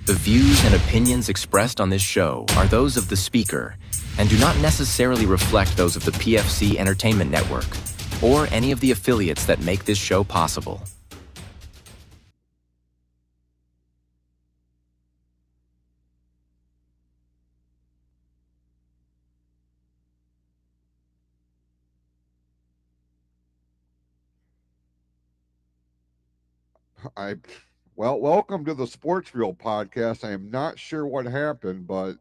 The views and opinions expressed on this show are those of the speaker and do not necessarily reflect those of the PFC Entertainment Network or any of the affiliates that make this show possible. Welcome to the Sports Reel podcast. I am not sure what happened, but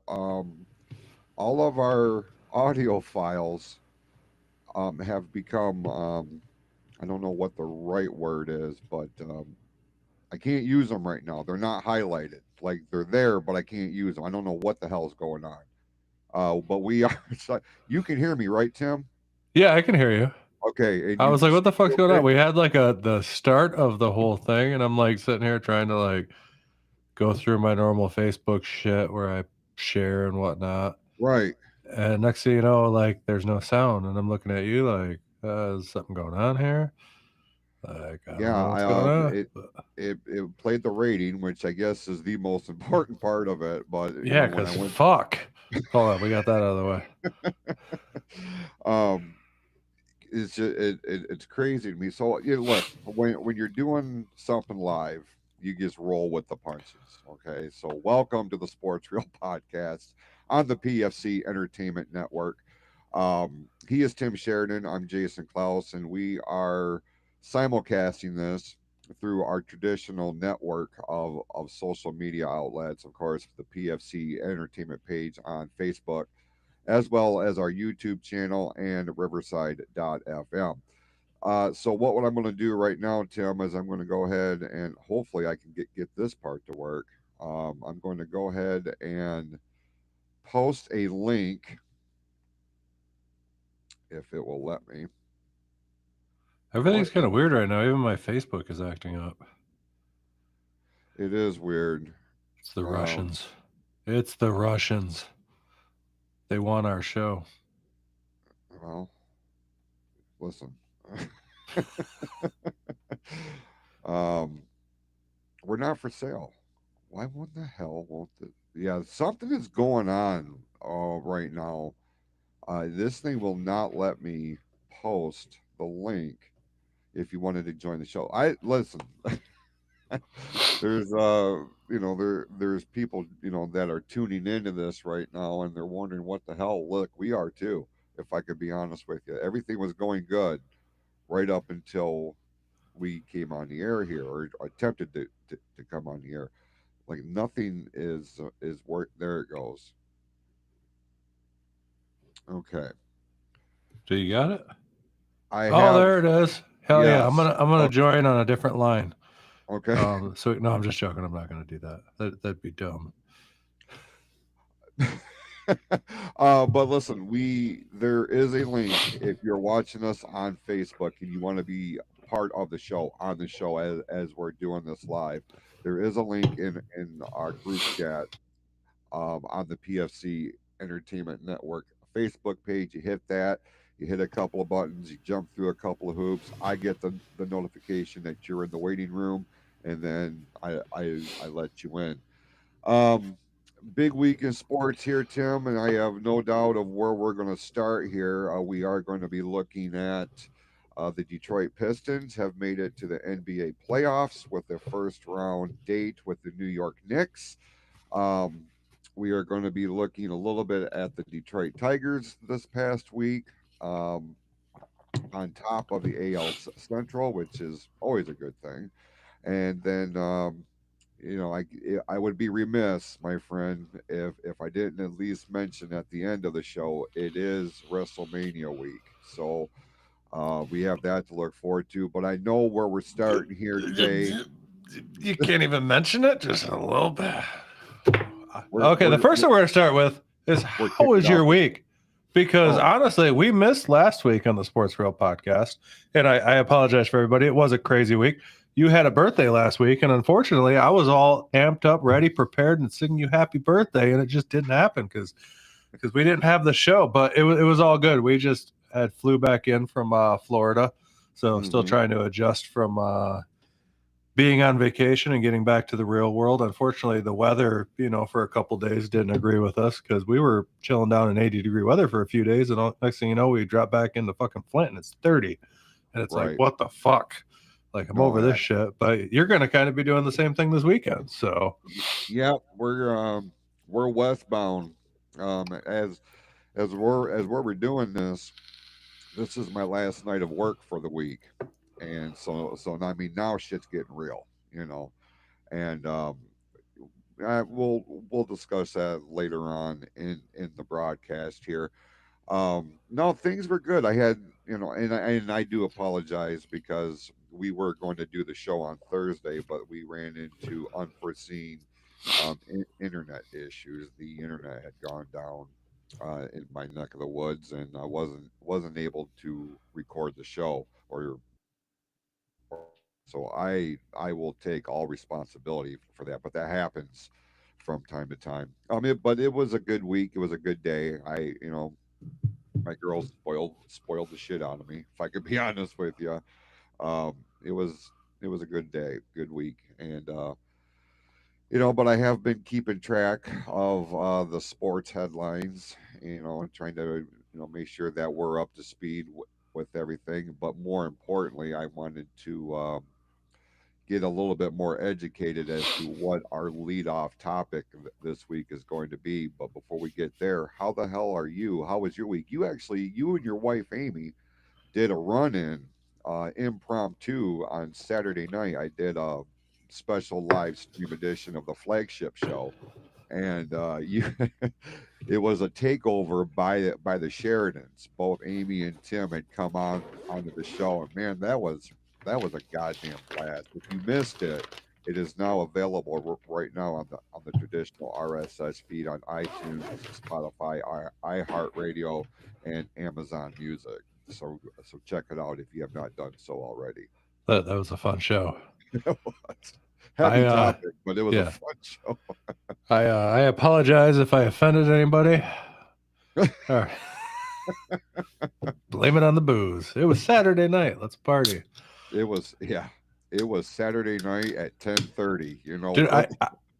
all of our audio files have become I don't know what the right word is, but I can't use them right now. They're not highlighted. Like they're there, but I can't use them. I don't know what the hell's going on. But we are. You can hear me, right, Tim? Yeah, I can hear you. Okay. And I you was can like, what the see me fuck's going okay? on? We had like the start of the whole thing, and I'm like sitting here trying to like go through my normal Facebook shit where I share and whatnot. Right. And next thing you know, like there's no sound, and I'm looking at you like, is something going on here? Like, I don't Yeah. know what's going on. It played the rating, which I guess is the most important part of it. But Yeah, when I because went, fuck. Hold on, we got that out of the way. um, it's just, it's crazy to me. So look, when you're doing something live, you just roll with the punches. Okay, so welcome to the Sports Real podcast on the PFC Entertainment Network. He is Tim Sheridan. I'm Jason Clouse, and we are simulcasting this through our traditional network of social media outlets. Of course, the PFC Entertainment page on Facebook, as well as our YouTube channel and Riverside.fm. So what I'm going to do right now, Tim, is I'm going to go ahead and hopefully I can get this part to work. I'm going to go ahead and post a link if it will let me. Everything's What kind in of weird right now. Even my Facebook is acting up. It is weird. It's the Um, Russians. It's the Russians. They want our show. well, listen. um, we're not for sale. Why? What the hell won't the? Yeah, something is going on right now. This thing will not let me post the link if you wanted to join the show. I listen. There's there's people that are tuning into this right now and they're wondering what the hell. Look, we are too. If I could be honest with you, everything was going good right up until we came on the air here or attempted to come on the air. Like nothing is work. There it goes. Okay, Do you got it? I Oh, have. there it is. Hell yeah! I'm Yes. gonna join on a different line. Okay. So no, I'm just joking. I'm not gonna do that. That'd be dumb. But listen, there is a link if you're watching us on Facebook and you want to be part of the show on the show as we're doing this live. There is a link in our group chat on the PFC Entertainment Network Facebook page. You hit that, you hit a couple of buttons, you jump through a couple of hoops. I get the notification that you're in the waiting room, and then I let you in. Um, Big week in sports here, Tim, and I have no doubt of where we're going to start here. We are going to be looking at the Detroit Pistons have made it to the NBA playoffs with their first round date with the New York Knicks. Um, we are going to be looking a little bit at the Detroit Tigers this past week. Um, on top of the AL Central, which is always a good thing. And then I would be remiss, my friend, if I didn't at least mention at the end of the show it is WrestleMania week, so we have that to look forward to. But I know where we're starting here today. You can't even mention it, just a little bit. We're Okay, the we're first thing we're gonna start with is we're how kicking was your off. week? Because Oh, honestly, we missed last week on the Sports Real podcast, and I apologize for everybody. It was a crazy week. You had a birthday last week, and unfortunately, I was all amped up, ready, prepared, and singing you happy birthday, and it just didn't happen because we didn't have the show. But it was all good. We just flew back in from Florida, so still hmm trying to adjust from being on vacation and getting back to the real world. Unfortunately, the weather, for a couple days didn't agree with us because we were chilling down in 80-degree weather for a few days, and next thing you know, we drop back into fucking Flint and it's 30, and it's like, Right. what the fuck? Like, I'm No, over this shit. But you're going to kind of be doing the same thing this weekend, so yeah, we're westbound. As we're doing this, this is my last night of work for the week, and so I mean now shit's getting real, and we'll discuss that later on in the broadcast here. No, things were good. I had, and I do apologize because we were going to do the show on Thursday, but we ran into unforeseen internet issues. The internet had gone down in my neck of the woods, and I wasn't able to record the show so I will take all responsibility for that. But that happens from time to time. But it was a good week. It was a good day. My girls spoiled the shit out of me. If I could be honest with you, it was a good day, good week, and but I have been keeping track of the sports headlines, and trying to make sure that we're up to speed with everything. But more importantly, I wanted to get a little bit more educated as to what our lead off topic this week is going to be. But before we get there, how the hell are you? How was your week? You and your wife Amy did a run in impromptu on Saturday night. I did a special live stream edition of the flagship show, and you it was a takeover by the Sheridans. Both Amy and Tim had come onto the show, and man, that was a goddamn blast. If you missed it, it is now available right now on the traditional RSS feed on iTunes, Spotify, iHeartRadio, and Amazon Music. So check it out if you have not done so already. that was a fun show. It was I heavy topic, but it was a Yeah, fun show. I apologize if I offended anybody. All right. Blame it on the booze. It was Saturday night. Let's party. It was Saturday night at 10:30. Dude,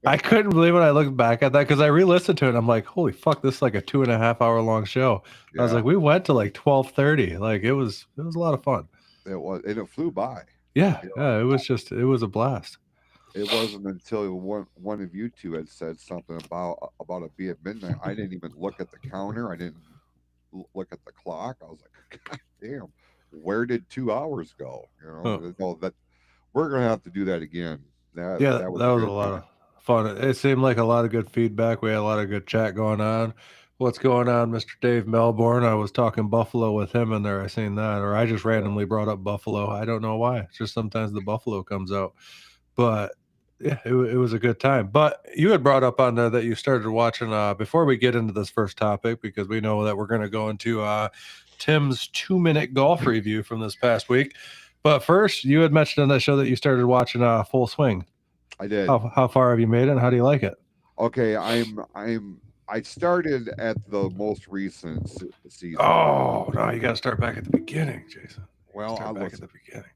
I couldn't believe when I looked back at that because I re-listened to it and I'm like, holy fuck, this is like a 2.5 hour long show. I was Yeah, like, we went to like 12:30. Like it was a lot of fun. it was, and it flew by. Yeah, You know, yeah, it was a blast. it wasn't until one of you two had said something about it being midnight. I didn't even look at the counter. I didn't look at the clock. I was like, God damn, where did 2 hours go? Oh, No, that we're gonna have to do that again. That yeah, that was that a was a good lot time. of fun. It seemed like a lot of good feedback. We had a lot of good chat going on. What's going on, Mr. Dave Melbourne? I was talking Buffalo with him in there. I seen that, or I just Yeah. randomly brought up Buffalo. I don't know why. It's just sometimes the Buffalo comes out. But yeah, it was a good time. But you had brought up on there that you started watching before we get into this first topic, because we know that we're going to go into Tim's 2-minute golf review from this past week. But first, you had mentioned on that show that you started watching Full Swing. I did. How far have you made it, and how do you like it? Okay, I started at the most recent season. Oh no, you got to start back at the beginning, Jason. You got to Well, I start back at the listen. beginning.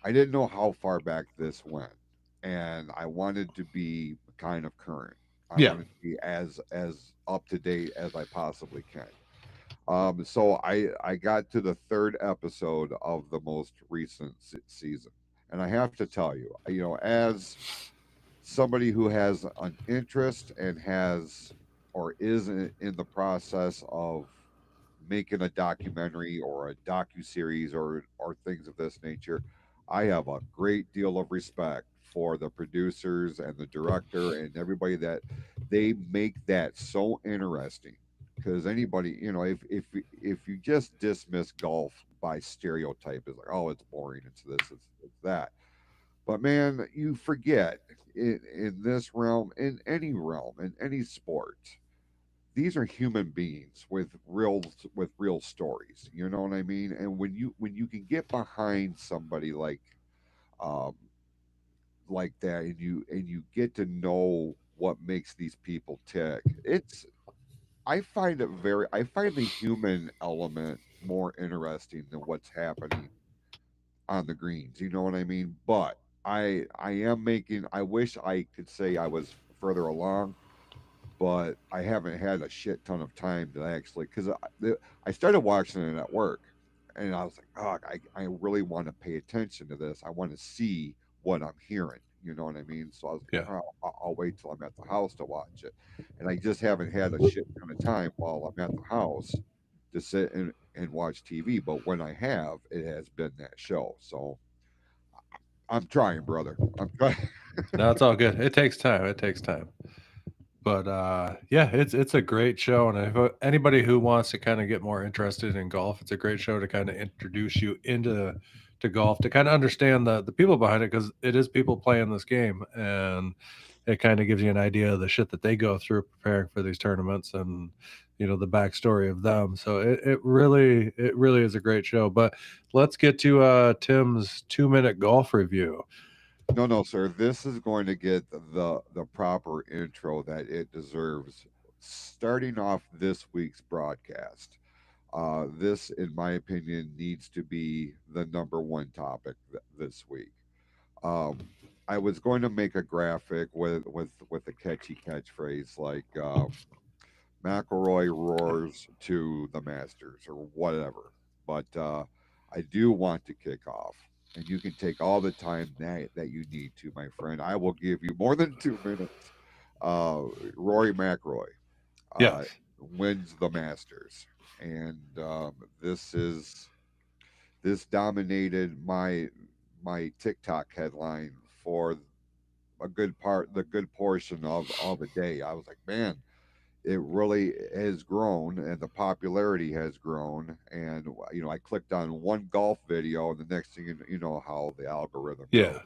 I didn't know how far back this went, and I wanted to be kind of current. I Yeah. wanted to be as up to date as I possibly can. So I got to the third episode of the most recent season, and I have to tell you, as somebody who has an interest and has or is in the process of making a documentary or a docu series or things of this nature, I have a great deal of respect for the producers and the director and everybody that they make that so interesting. Because anybody, if you just dismiss golf by stereotype, it's like, oh, it's boring, it's this, it's that. But man, you forget in this realm, in any realm, in any sport, these are human beings with real stories. You know what I mean? And when you can get behind somebody um like that, and you get to know what makes these people tick, I find the human element more interesting than what's happening on the greens. You know what I mean? But I am making. I wish I could say I was further along, but I haven't had a shit ton of time to actually because I started watching it at work, and I was like, oh, I really want to pay attention to this. I want to see what I'm hearing. You know what I mean? So I was Yeah. like, oh, I'll wait till I'm at the house to watch it, and I just haven't had a shit ton of time while I'm at the house to sit and watch TV. But when I have, it has been that show. So I'm trying, brother. I'm trying. No, it's all good. It takes time. It takes time. But yeah, it's a great show, and if anybody who wants to kind of get more interested in golf, it's a great show to kind of introduce you into to golf, to kind of understand the people behind it, because it is people playing this game, and it kind of gives you an idea of the shit that they go through preparing for these tournaments, and the backstory of them. So it really is a great show. But let's get to Tim's 2-minute golf review. No, no, sir. This is going to get the proper intro that it deserves. Starting off this week's broadcast, this, in my opinion, needs to be the number one topic this week. Um, I was going to make a graphic with a catchy catchphrase like McElroy roars to the Masters or whatever, but I do want to kick off, and you can take all the time that you need to, my friend. I will give you more than 2 minutes. Rory McIlroy uh, Yes. wins the Masters, and this dominated my TikTok headline for the good portion of a day. I was like, man, it really has grown and the popularity has grown. And I clicked on one golf video, and the next thing you know how the algorithm goes. Yeah.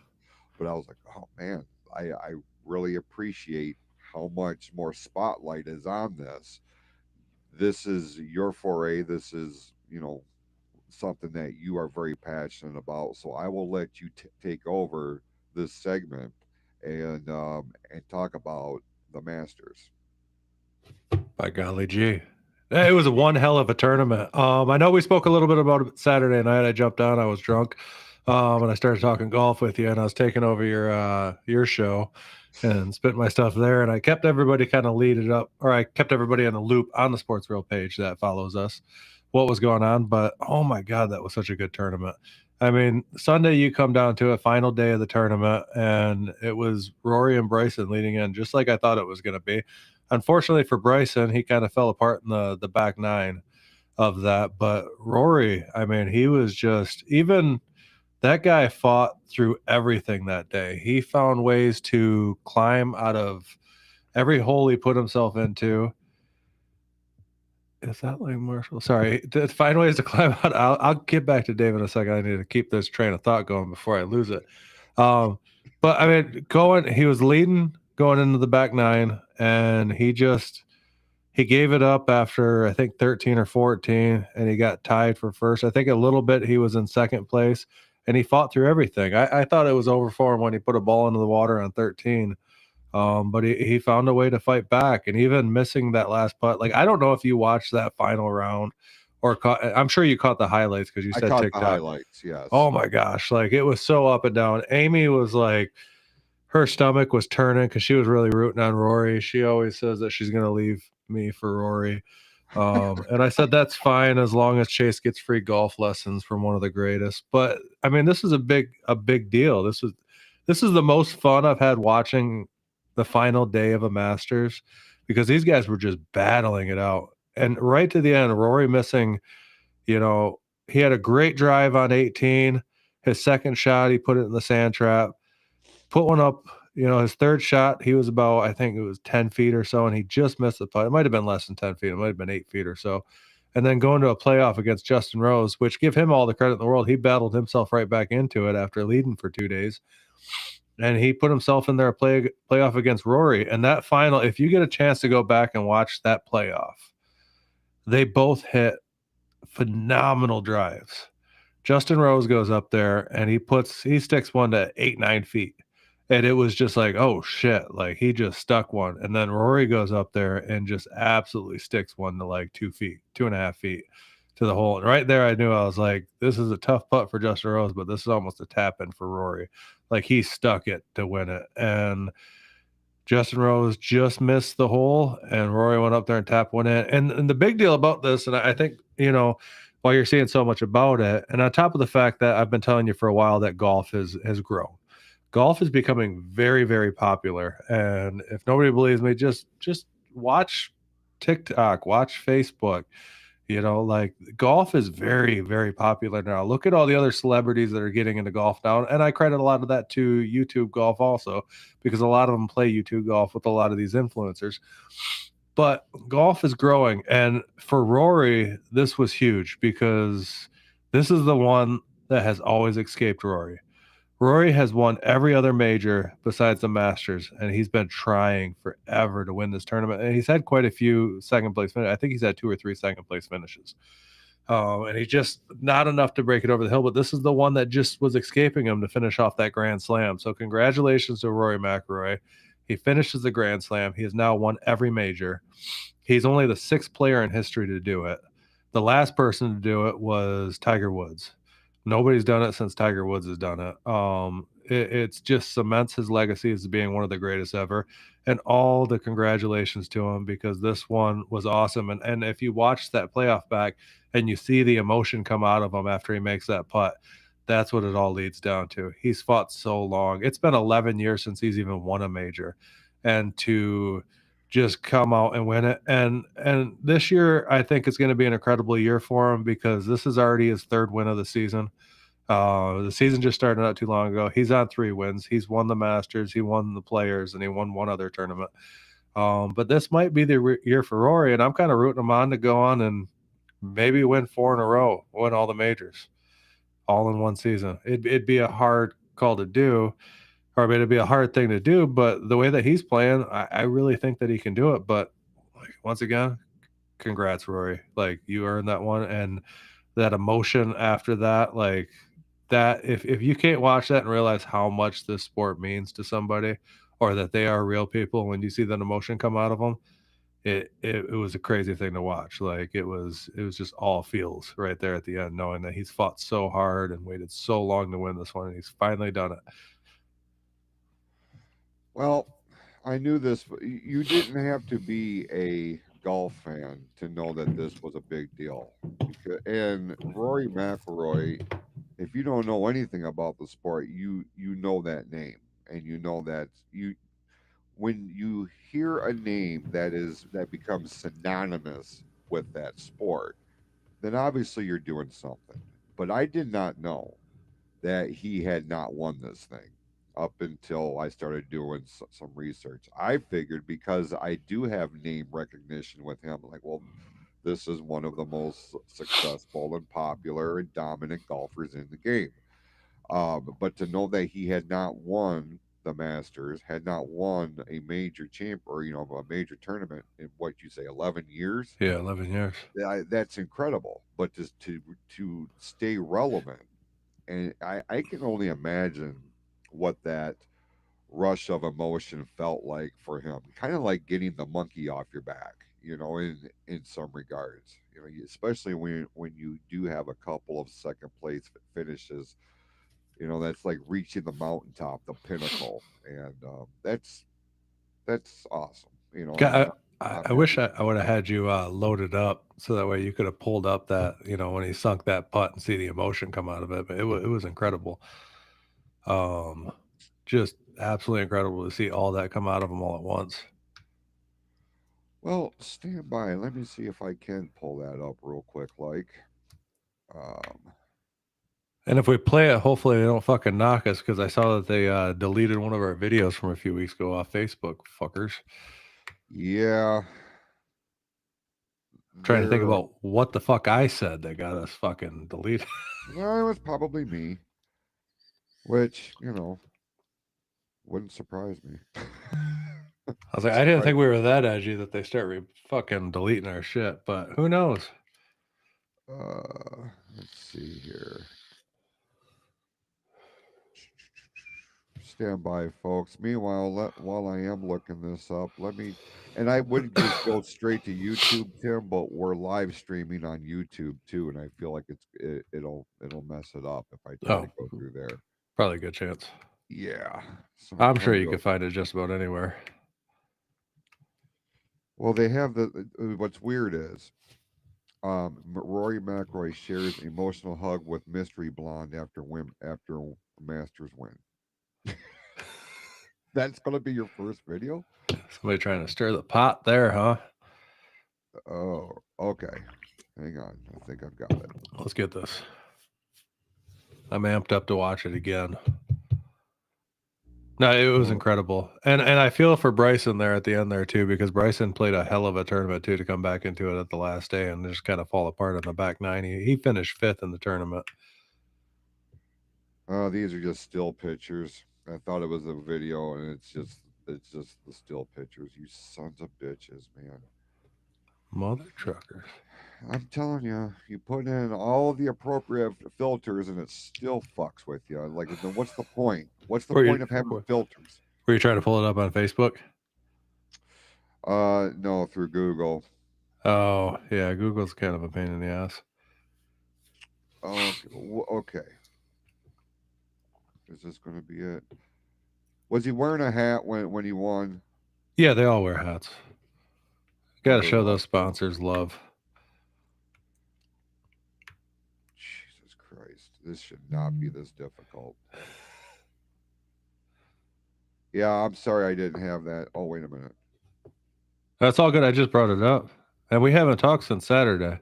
But I was like, oh man, I really appreciate how much more spotlight is on this. This is your foray. This is something that you are very passionate about. So I will let you take over this segment and talk about the Masters. By golly gee. It was a one hell of a tournament. I know we spoke a little bit about it Saturday night. I jumped on, I was drunk. And I started talking golf with you, and I was taking over your show and spitting my stuff there. And I kept everybody kind of leaded up, or I kept everybody in a loop on the Sports Real page that follows us, what was going on. But oh my God, that was such a good tournament. I mean, Sunday you come down to a final day of the tournament, and it was Rory and Bryson leading in, just like I thought it was going to be. Unfortunately for Bryson, he kind of fell apart in the back nine of that. But Rory, I mean, he was just, even that guy fought through everything that day. He found ways to climb out of every hole he put himself into. Is that like Marshall? Sorry, to find ways to climb out. I'll get back to Dave in a second. I need to keep this train of thought going before I lose it. But I mean, he was leading going into the back nine, and he gave it up after I think 13 or 14, and he got tied for first. I think a little bit he was in second place, and he fought through everything. I thought it was over for him when he put a ball into the water on 13. But he found a way to fight back, and even missing that last putt. Like, I don't know if you watched that final round or I'm sure you caught the highlights because you I said caught the TikTok. highlights, yes. Oh my gosh. Like, it was so up and down. Amy was like, her stomach was turning because she was really rooting on Rory. She always says that she's going to leave me for Rory. And I said, that's fine as long as Chase gets free golf lessons from one of the greatest. But I mean, this is a big deal. This is the most fun I've had watching the final day of a Masters, because these guys were just battling it out. And right to the end, Rory missing, he had a great drive on 18. His second shot, he put it in the sand trap, put one up. His third shot, he was about, I think it was 10 feet or so, and he just missed the putt. It might have been less than 10 feet. It might have been 8 feet or so. And then going to a playoff against Justin Rose, which, give him all the credit in the world. He battled himself right back into it after leading for 2 days. And he put himself in there playoff against Rory. And that final, if you get a chance to go back and watch that playoff, they both hit phenomenal drives. Justin Rose goes up there and he sticks one to 8-9 feet. And it was just like, oh shit, like he just stuck one. And then Rory goes up there and just absolutely sticks one to like 2 feet, 2.5 feet. to the hole. And right there, I knew, I was like, this is a tough putt for Justin Rose, but this is almost a tap in for Rory. Like, he stuck it to win it. And Justin Rose just missed the hole, and Rory went up there and tapped one in. And the big deal about this, and I think, while you're seeing so much about it, and on top of the fact that I've been telling you for a while that golf has grown. Golf is becoming very, very popular. And if nobody believes me, just watch TikTok, watch Facebook. Like, golf is very, very popular now. Look at all the other celebrities that are getting into golf now. And I credit a lot of that to YouTube golf also, because a lot of them play YouTube golf with a lot of these influencers. But golf is growing. And for Rory, this was huge, because this is the one that has always escaped Rory. Rory has won every other major besides the Masters, and he's been trying forever to win this tournament. And he's had quite a few second place finishes. I think he's had 2 or 3 second place finishes. And he's just not enough to break it over the hill. But this is the one that just was escaping him to finish off that Grand Slam. So congratulations to Rory McIlroy. He finishes the Grand Slam. He has now won every major. He's only the 6th player in history to do it. The last person to do it was Tiger Woods. Nobody's done it since Tiger Woods has done it. It's just cements his legacy as being one of the greatest ever. And all the congratulations to him, because this one was awesome. And if you watch that playoff back and you see the emotion come out of him after he makes that putt, that's what it all leads down to. He's fought so long. It's been 11 years since he's even won a major. And to just come out and win it. And this year, I think it's going to be an incredible year for him, because this is already his 3rd win of the season. The season just started not too long ago. He's on 3 wins. He's won the Masters, he won the Players, and he won one other tournament. But this might be the year for Rory, and I'm kind of rooting him on to go on and maybe win 4 in a row, win all the majors, all in one season. It'd be a hard call to do. Or it'd be a hard thing to do, but the way that he's playing, I really think that he can do it. But once again, congrats, Rory. Like, you earned that one, and that emotion after that, like that. If you can't watch that and realize how much this sport means to somebody, or that they are real people, when you see that emotion come out of them, it was a crazy thing to watch. Like, it was just all feels right there at the end, knowing that he's fought so hard and waited so long to win this one, and he's finally done it. Well, I knew this. You didn't have to be a golf fan to know that this was a big deal. And Rory McIlroy, if you don't know anything about the sport, you know that name, and you know that you when you hear a name that becomes synonymous with that sport, then obviously you're doing something. But I did not know that he had not won this thing up until I started doing some research. I figured, because I do have name recognition with him, like, well, this is one of the most successful and popular and dominant golfers in the game. But to know that he had not won the Masters, had not won a major champ, or a major tournament in, what you say, 11 years. Yeah, 11 years. That's incredible. But to stay relevant, and I can only imagine what that rush of emotion felt like for him. Kind of like getting the monkey off your back, in some regards. Especially when you do have a couple of second place finishes. That's like reaching the mountaintop, the pinnacle, and that's awesome. God, I'm I wish happy. I would have had you loaded up, so that way you could have pulled up that, when he sunk that putt and see the emotion come out of it. But it was incredible. Just absolutely incredible to see all that come out of him all at once. Well, stand by. Let me see if I can pull that up real quick. Um, And if we play it, hopefully they don't fucking knock us, because I saw that they deleted one of our videos from a few weeks ago off Facebook, fuckers. yeah, Trying to think there. about what the fuck I said that got us fucking deleted. Well, it was probably me, which wouldn't surprise me. I was like, I didn't think we were that edgy that they start fucking deleting our shit, but who knows? Let's see here. Stand by, folks. Meanwhile, while I am looking this up, and I would just go straight to YouTube, Tim, but we're live streaming on YouTube too, and I feel like it'll mess it up if I try to go through there. Probably a good chance. Yeah. So I'm sure you can find it just about anywhere. Well, they have what's weird is Rory McIlroy shares emotional hug with mystery blonde after Masters win. That's gonna be your first video? Somebody trying to stir the pot there, huh? Oh, okay. Hang on. I think I've got it. Let's get this. I'm amped up to watch it again. No, it was incredible. And I feel for Bryson there at the end there too, because Bryson played a hell of a tournament too to come back into it at the last day and just kind of fall apart on the back nine. He finished 5th in the tournament. These are just still pictures. I thought it was a video, and it's just the still pictures. You sons of bitches, man. Mother truckers. I'm telling you, you put in all the appropriate filters, and it still fucks with you. Like, what's the point? What's the point of having filters? Were you trying to pull it up on Facebook? No, through Google. Oh, yeah, Google's kind of a pain in the ass. Okay. Is this going to be it? Was he wearing a hat when he won? Yeah, they all wear hats. Got to show those sponsors love. Jesus Christ. This should not be this difficult. Yeah, I'm sorry I didn't have that. Oh, wait a minute. That's all good. I just brought it up. And we haven't talked since Saturday.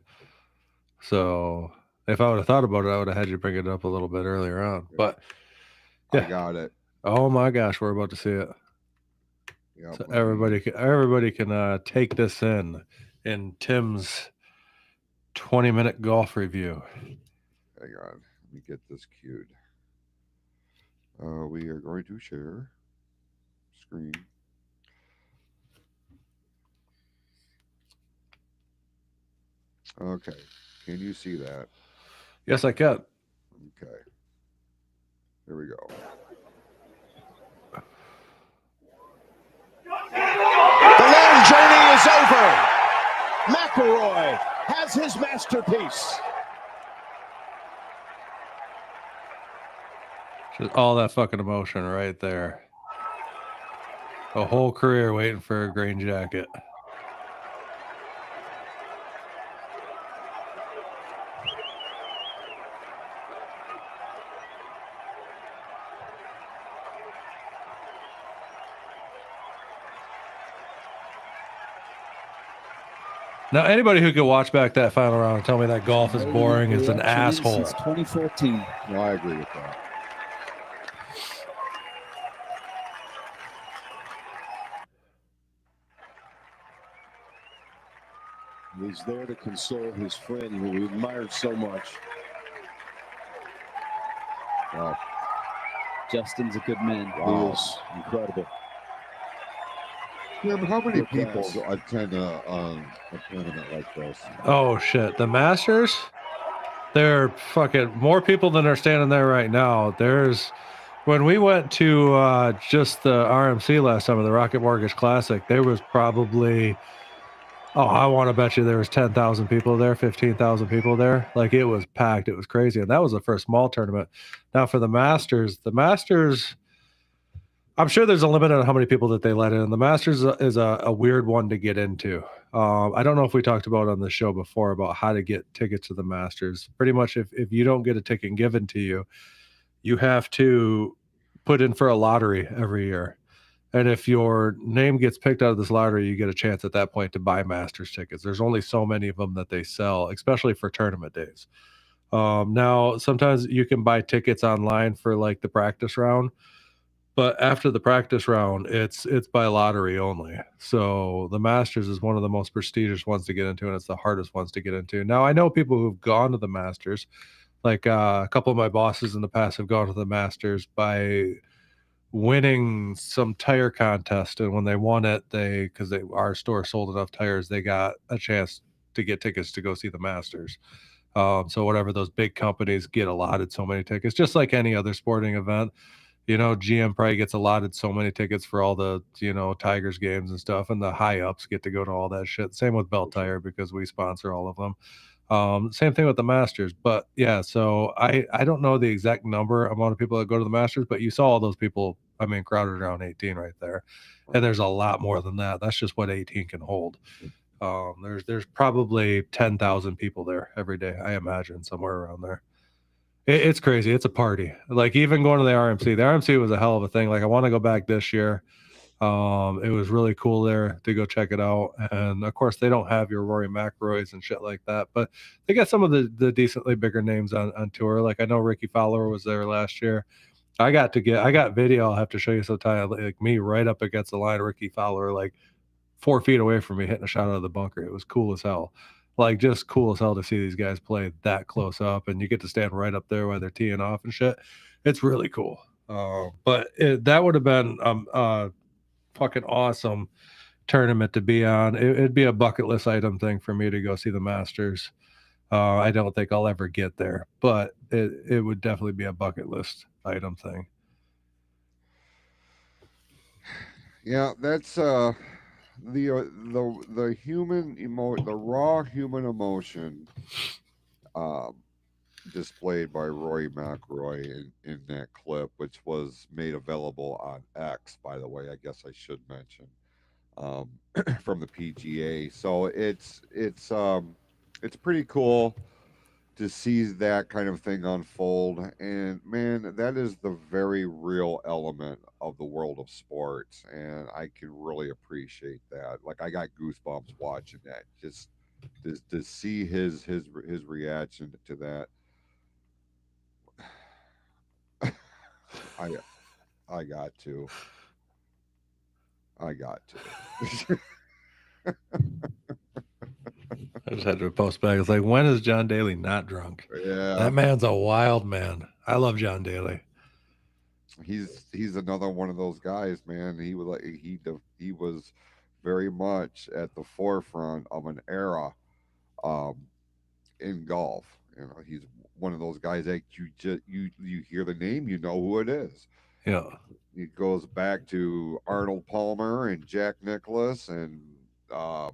So if I would have thought about it, I would have had you bring it up a little bit earlier on. But yeah. I got it. Oh my gosh, we're about to see it. Yep, so everybody can take this in Tim's 20-minute golf review. Hang on, let me get this queued. We are going to share screen. Okay, can you see that? Yes, I can. Okay, here we go. The long journey is over. McIlroy has his masterpiece. Just all that fucking emotion right there. A whole career waiting for a green jacket. Now, anybody who could watch back that final round and tell me that golf is boring is an asshole. Since 2014. No, I agree with that. He's there to console his friend who he admired so much. Wow. Justin's a good man. Wow. He is incredible. Tim, how many people attend a tournament like this? Oh, shit. The Masters? There are fucking more people than are standing there right now. When we went to just the RMC last time, the Rocket Mortgage Classic, there was probably, I want to bet you there was 10,000 people there, 15,000 people there. Like, it was packed. It was crazy. And that was the first small tournament. Now for the Masters, I'm sure there's a limit on how many people that they let in. The Masters is a weird one to get into. I don't know if we talked about on the show before about how to get tickets to the Masters. Pretty much if you don't get a ticket given to you, you have to put in for a lottery every year. And if your name gets picked out of this lottery, you get a chance at that point to buy Masters tickets. There's only so many of them that they sell, especially for tournament days. Now, sometimes you can buy tickets online for like the practice round. But after the practice round, it's by lottery only. So the Masters is one of the most prestigious ones to get into, and it's the hardest ones to get into. Now, I know people who've gone to the Masters, like a couple of my bosses in the past have gone to the Masters by winning some tire contest. And when they won it, because our store sold enough tires, they got a chance to get tickets to go see the Masters. So whatever those big companies get allotted so many tickets, just like any other sporting event. GM probably gets allotted so many tickets for all the, Tigers games and stuff, and the high ups get to go to all that shit. Same with Bell Tire because we sponsor all of them. Same thing with the Masters. But yeah, so I don't know the exact amount of people that go to the Masters, but you saw all those people, crowded around 18 right there. And there's a lot more than that. That's just what 18 can hold. There's probably 10,000 people there every day, I imagine, somewhere around there. It's crazy. It's a party. Like even going to the RMC. The RMC was a hell of a thing. Like I want to go back this year. It was really cool there to go check it out. And of course, they don't have your Rory McIlroys and shit like that, but they got some of the decently bigger names on tour. Like I know Ricky Fowler was there last year. I got video. I'll have to show you sometime. Like me right up against the line, Ricky Fowler, like 4 feet away from me, hitting a shot out of the bunker. It was cool as hell. Like just cool as hell to see these guys play that close up, and you get to stand right up there while they're teeing off and shit. It's really cool. But that would have been fucking awesome tournament to be on. It'd be a bucket list item thing for me to go see the Masters. I don't think I'll ever get there, but it would definitely be a bucket list item thing. Yeah, that's the raw human emotion displayed by Rory McIlroy in that clip, which was made available on X, by the way. I guess I should mention, from the PGA. So it's pretty cool to see that kind of thing unfold. And man, that is the very real element of the world of sports, and I can really appreciate that. Like I got goosebumps watching that. Just to see his reaction to that. I I got to. I got to. I just had to post back. It's like, when is John Daly not drunk? Yeah, That man's a wild man. I love John Daly. he's another one of those guys, man. He was like he was very much at the forefront of an era, um, in golf. He's one of those guys that you hear the name, you know who it is. Yeah. It goes back to Arnold Palmer and Jack Nicklaus and um,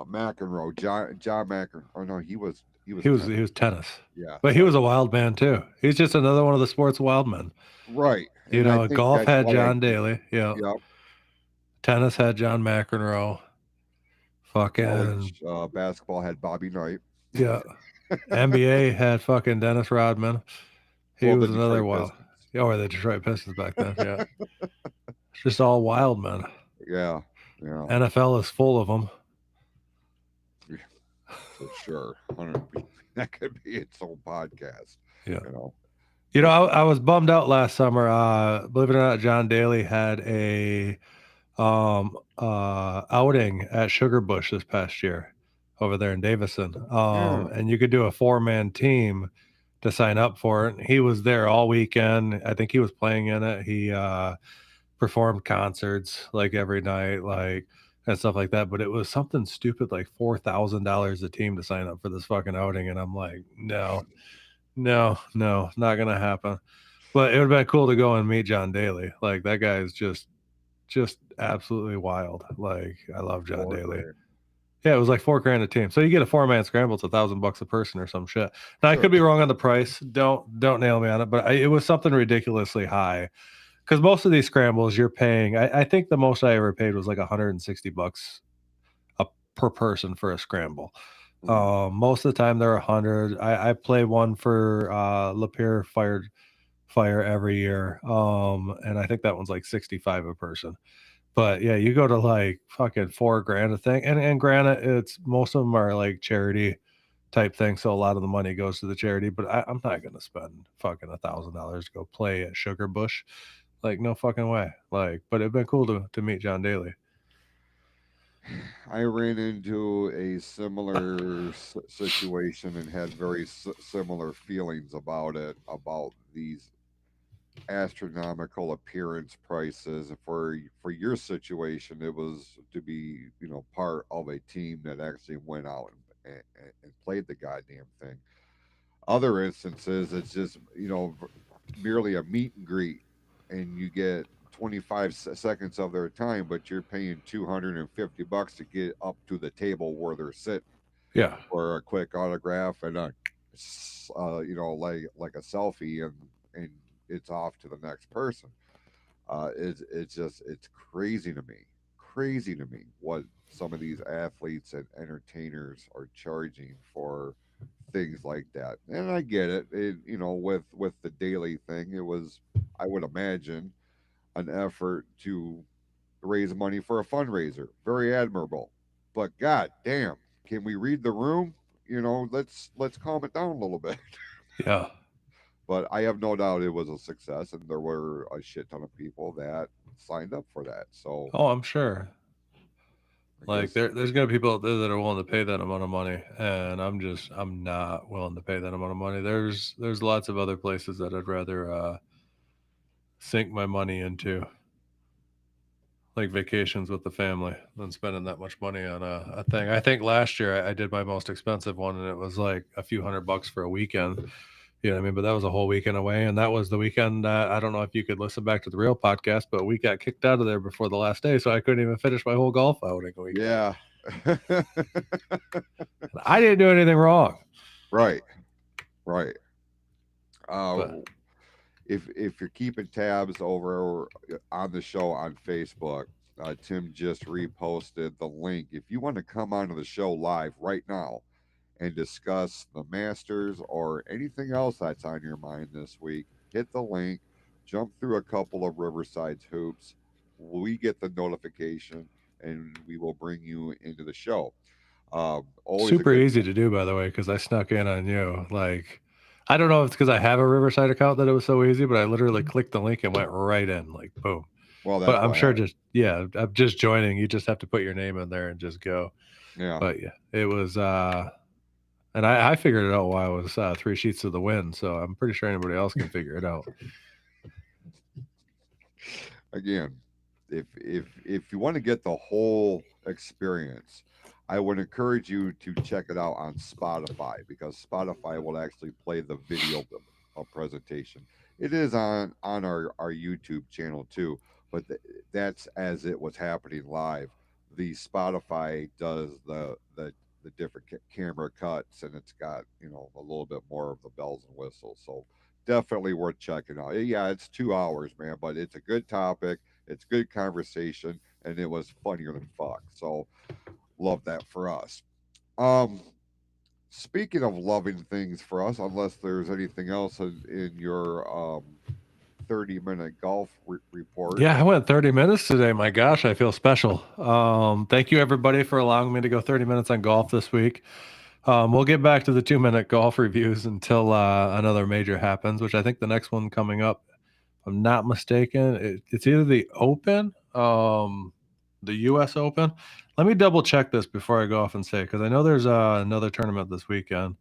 McEnroe, John McEnroe. Oh no, he was He was tennis. yeah, But he was a wild man too. He's just another one of the sports wild men. right. And I think Golf that's had why John Daly. Yeah. yeah, Tennis had John McEnroe. Fucking college basketball had Bobby Knight. yeah. NBA had fucking Dennis Rodman. He Well, the was another Detroit wild. Pistons. Yeah, or the Detroit Pistons back then. Yeah. It's just all wild men. Yeah, yeah, NFL is full of them. for sure. That could be its own podcast. Yeah. I I was bummed out last summer. Believe it or not, John Daly had a outing at Sugar Bush this past year over there in Davison. Yeah. And you could do a 4-man team to sign up for it. He was there all weekend. I think he was playing in it. He performed concerts like every night, like and stuff like that. But it was something stupid like $4,000 a team to sign up for this fucking outing. And I'm like, no, not gonna happen. But it would have been cool to go and meet John Daly. Like that guy is just absolutely wild. Like I love John Daly. Grand. Yeah, it was like $4,000 a team. So you get a 4-man scramble, it's $1,000 a person or some shit. Now I could be wrong on the price. Don't nail me on it, but it was something ridiculously high. Because most of these scrambles you're paying, I think the most I ever paid was like $160 per person for a scramble. Most of the time they're 100. I play one for Lapeer Fire every year. And I think that one's like 65 a person. But yeah, you go to like fucking $4,000 a thing. And granted, it's most of them are like charity type thing. So a lot of the money goes to the charity, but I'm not gonna spend fucking $1,000 to go play at Sugar Bush. Like no fucking way. Like, but it'd been cool to meet John Daly. I ran into a similar situation and had very similar feelings about it, about these astronomical appearance prices. For your situation, it was to be part of a team that actually went out and played the goddamn thing. Other instances, it's just merely a meet and greet, and you get 25 seconds of their time, but you're paying $250 to get up to the table where they're sitting Yeah. for a quick autograph and like a selfie, and it's off to the next person. It's crazy to me what some of these athletes and entertainers are charging for things like that. And I get it. With the daily thing, it was, I would imagine, an effort to raise money for a fundraiser. Very admirable. But god damn, can we read the room? Let's calm it down a little bit. Yeah. But I have no doubt it was a success, and there were a shit ton of people that signed up for that. So Oh, I'm sure. I Like guess, there's gonna be people out there that are willing to pay that amount of money, and I'm not willing to pay that amount of money. There's lots of other places that I'd rather sink my money into, like vacations with the family, than spending that much money on a thing. I think last year I did my most expensive one, and it was like a few $100 for a weekend. You know what I mean? But that was a whole weekend away, and that was the weekend. I don't know if you could listen back to the real podcast, but we got kicked out of there before the last day, so I couldn't even finish my whole golf outing weekend. yeah. I didn't do anything wrong. Right, right. But If you're keeping tabs over on the show on Facebook, Tim just reposted the link. If you want to come onto the show live right now and discuss the Masters or anything else that's on your mind this week, hit the link, jump through a couple of Riverside's hoops. We get the notification, and we will bring you into the show. Always a super good. easy to do, by the way, because I snuck in on you. Like, I don't know if it's because I have a Riverside account that it was so easy, but I literally clicked the link and went right in, like boom. Well, But that's I'm what sure happened. I'm just joining. You just have to put your name in there and just go. Yeah. But yeah, it was and I figured it out while I was 3 sheets to the wind, so I'm pretty sure anybody else can figure it out. Again, if you want to get the whole experience, I would encourage you to check it out on Spotify, because Spotify will actually play the video presentation. It is on our YouTube channel too, but that's as it was happening live. The Spotify does the different camera cuts, and it's got a little bit more of the bells and whistles. So definitely worth checking out. Yeah, it's 2 hours, man, but it's a good topic. It's good conversation, and it was funnier than fuck. So love that for us. Um, Speaking of loving things for us, unless there's anything else in your 30-minute golf report. Yeah, I went 30 minutes today. My gosh, I feel special. Thank you everybody for allowing me to go 30 minutes on golf this week. We'll get back to the 2-minute golf reviews until another major happens, which I think the next one coming up, if I'm not mistaken, it's either the Open, the U.S. Open. Let me double check this before I go off and say, because I know there's another tournament this weekend.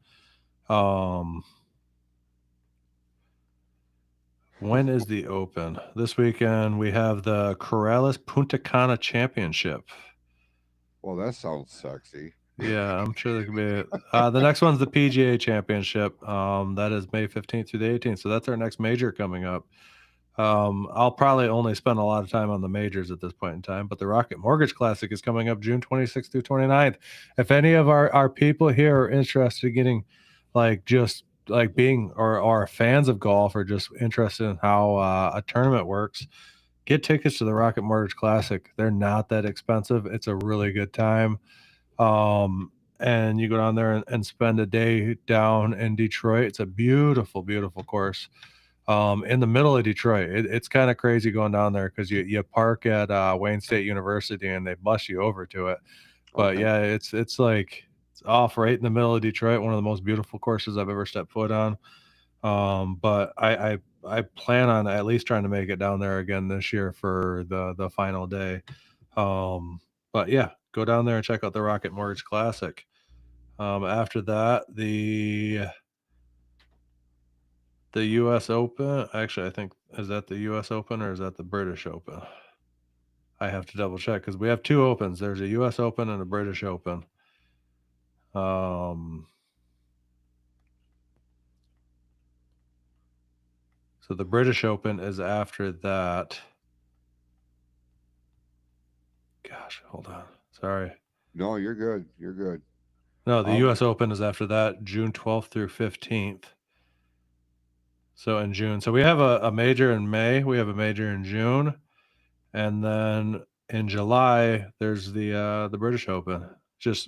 When is the Open? This weekend we have the Corrales Punta Cana Championship. Well, that sounds sexy. Yeah, I'm sure there could be. The next one's the PGA Championship. That is May 15th through the 18th. So that's our next major coming up. I'll probably only spend a lot of time on the majors at this point in time, but the Rocket Mortgage Classic is coming up June 26th through 29th. If any of our people here are interested in getting, like, just like being or are fans of golf, or just interested in how a tournament works, get tickets to the Rocket Mortgage Classic. They're not that expensive. It's a really good time. And you go down there and spend a day down in Detroit. It's a beautiful, beautiful course. In the middle of Detroit. It's kind of crazy going down there because you park at Wayne State University and they bus you over to it. But Okay. yeah, it's like it's off right in the middle of Detroit. One of the most beautiful courses I've ever stepped foot on. But I plan on at least trying to make it down there again this year for the final day. But yeah, go down there and check out the Rocket Mortgage Classic. After that, the U.S. Open. Actually, I think, is that the U.S. Open or is that the British Open? I have to double check because we have two opens. There's a U.S. Open and a British Open. So the British Open is after that. Gosh, hold on. Sorry. No, you're good. You're good. No, the U.S. Open is after that, June 12th through 15th. So in June. So we have a major in May. We have a major in June. And then in July, there's the British Open, just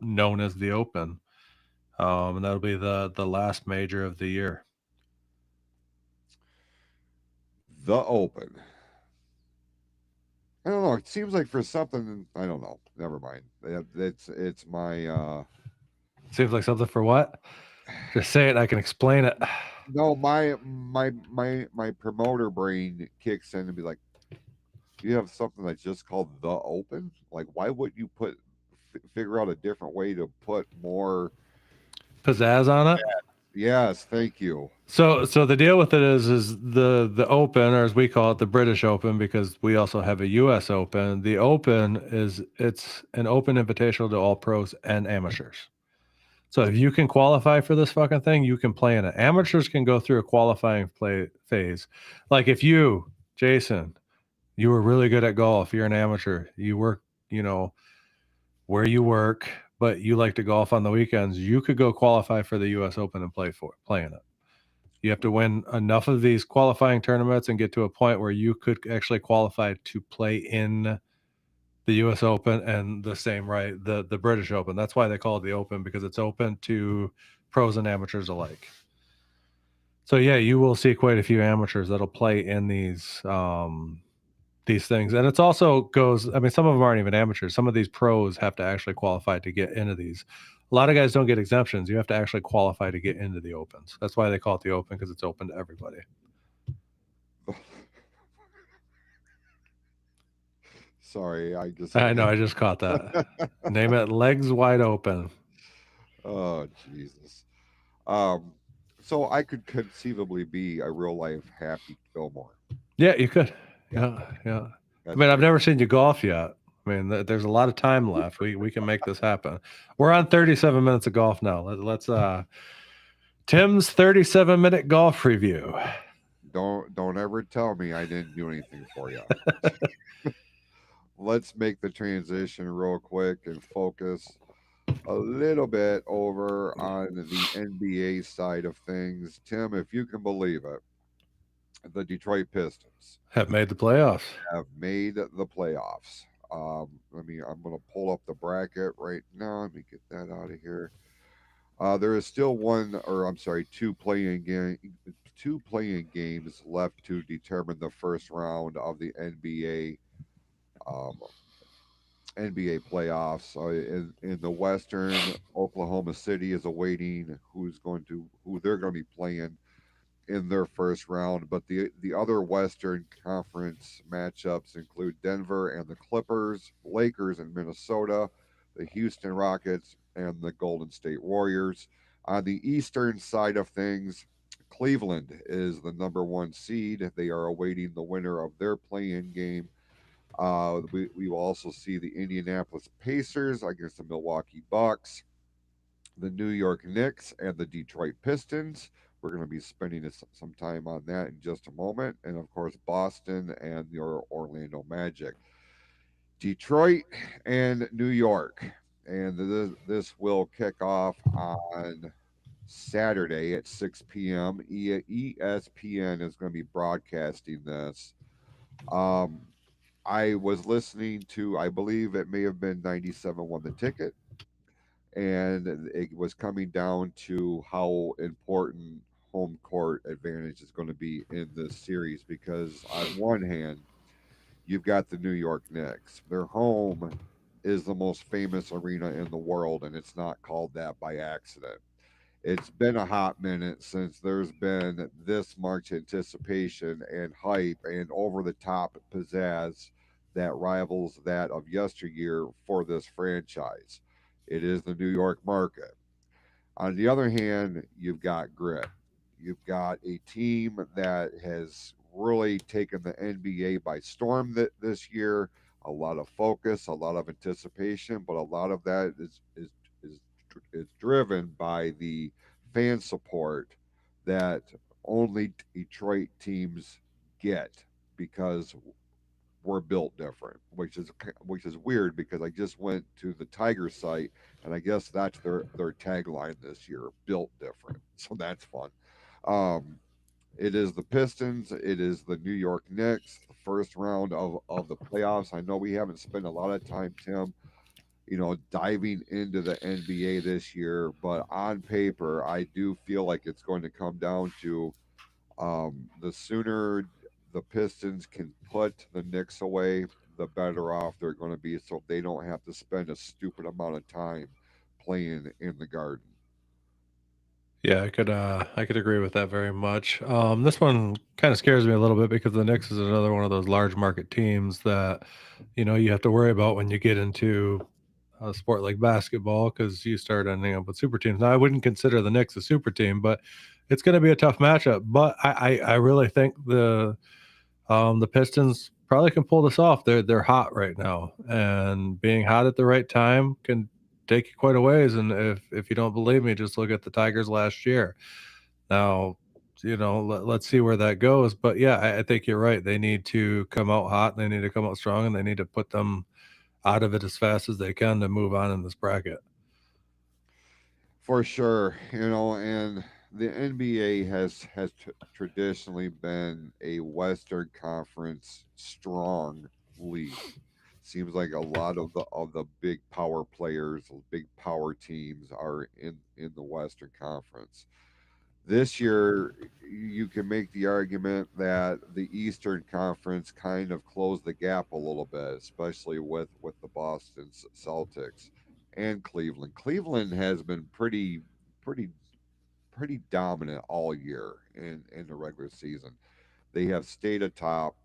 known as the Open. And that'll be the last major of the year. The Open. I don't know. It seems like for something, I don't know. Never mind. It's my. Seems like something for what? Just say it. I can explain it. No, my promoter brain kicks in and be like, you have something that's just called the Open. Like, why would you figure out a different way to put more Pizzazz on it. Yes, thank you. So the deal with it is the Open, or as we call it, the British Open, because we also have a U.S. Open. The Open it's an open invitational to all pros and amateurs. So if you can qualify for this fucking thing, you can play in it. Amateurs can go through a qualifying play phase. Like if you, Jason, you were really good at golf, you're an amateur, you work, where you work, but you like to golf on the weekends, you could go qualify for the U.S. Open and play in it. You have to win enough of these qualifying tournaments and get to a point where you could actually qualify to play in the U.S. Open and the British Open. That's why they call it the Open, because it's open to pros and amateurs alike. So yeah, you will see quite a few amateurs that'll play in these things, and it's also goes. I mean, some of them aren't even amateurs. Some of these pros have to actually qualify to get into these. A lot of guys don't get exemptions. You have to actually qualify to get into the Opens. That's why they call it the Open, because it's open to everybody. Sorry, I know. I just caught that. Name it Legs Wide Open. Oh Jesus. So I could conceivably be a real life Happy Gilmore. Yeah, you could. Yeah. I mean, I've never seen you golf yet. I mean, there's a lot of time left. We can make this happen. We're on 37 minutes of golf now. Let's Tim's 37-minute golf review. Don't ever tell me I didn't do anything for you. Let's make the transition real quick and focus a little bit over on the NBA side of things. Tim, if you can believe it, the Detroit Pistons Have made the playoffs. have made the playoffs. I'm going to pull up the bracket right now. Let me get that out of here. There is still two playing games left to determine the first round of the NBA playoffs. In the Western, Oklahoma City is awaiting who they're going to be playing in their first round. But the other Western Conference matchups include Denver and the Clippers, Lakers and Minnesota, the Houston Rockets, and the Golden State Warriors. On the Eastern side of things, Cleveland is the number one seed. They are awaiting the winner of their play-in game. We will also see the Indianapolis Pacers against the Milwaukee Bucks, the New York Knicks, and the Detroit Pistons. We're going to be spending some time on that in just a moment. And of course, Boston and your Orlando Magic. Detroit and New York. And this will kick off on Saturday at 6 p.m. ESPN is going to be broadcasting this. I was listening to, I believe it may have been 97 won the ticket. And it was coming down to how important home court advantage is going to be in this series because, on one hand, you've got the New York Knicks. Their home is the most famous arena in the world, and it's not called that by accident. It's been a hot minute since there's been this much anticipation and hype and over the top pizzazz that rivals that of yesteryear for this franchise. It is the New York market. On the other hand, you've got grit. You've got a team that has really taken the NBA by storm this year. A lot of focus, a lot of anticipation, but a lot of that is driven by the fan support that only Detroit teams get because we're built different, which is weird because I just went to the Tiger site and I guess that's their tagline this year, built different. So that's fun. Um, it is the Pistons. It is the New York Knicks. The first round of the playoffs. I know we haven't spent a lot of time, Tim, diving into the NBA this year, but on paper, I do feel like it's going to come down to the sooner the Pistons can put the Knicks away, the better off they're going to be, so they don't have to spend a stupid amount of time playing in the Garden. Yeah, I could agree with that very much. This one kind of scares me a little bit because the Knicks is another one of those large market teams that you have to worry about when you get into a sport like basketball because you start ending up with super teams. Now, I wouldn't consider the Knicks a super team, but it's going to be a tough matchup. But I really think the Pistons probably can pull this off. They're hot right now, and being hot at the right time can take you quite a ways. And if you don't believe me, just look at the Tigers last year. Now, let's see where that goes. But yeah, I think you're right. They need to come out hot. They need to come out strong, and they need to put them out of it as fast as they can to move on in this bracket. For sure, and the NBA has traditionally been a Western Conference strong league. Seems like a lot of the big power players, big power teams are in the Western Conference. This year, you can make the argument that the Eastern Conference kind of closed the gap a little bit, especially with the Boston Celtics and Cleveland. Cleveland has been pretty, pretty dominant all year in the regular season. They have stayed atop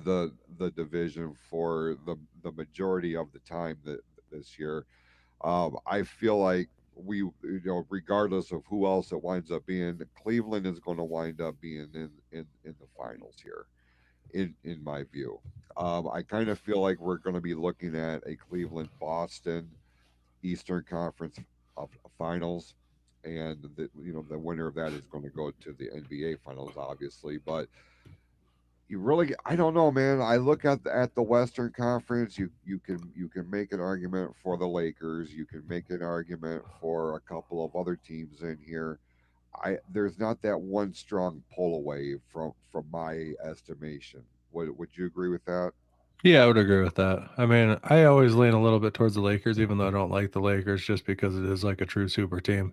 the division for the majority of the time that this year. I feel like regardless of who else it winds up being, Cleveland is going to wind up being in the finals here, in my view. I kind of feel like we're going to be looking at a Cleveland Boston Eastern Conference finals, and the winner of that is going to go to the NBA finals, obviously. But I don't know, man. I look at the Western Conference. You can make an argument for the Lakers. You can make an argument for a couple of other teams in here. There's not that one strong pull away from my estimation. Would you agree with that? Yeah, I would agree with that. I mean, I always lean a little bit towards the Lakers, even though I don't like the Lakers, just because it is like a true super team.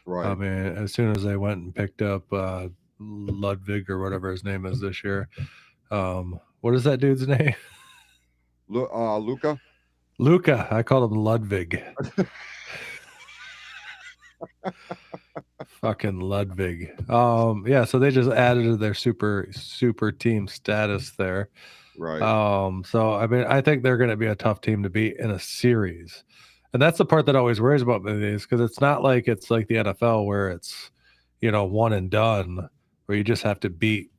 I Right. mean, as soon as they went and picked up Ludwig or whatever his name is this year, what is that dude's name? Luca. Luca. I called him Ludwig. Fucking Ludwig. Yeah, so they just added to their super team status there. Right. So I mean, I think they're going to be a tough team to beat in a series, and that's the part that always worries about me is because it's like the NFL where it's one and done, where you just have to beat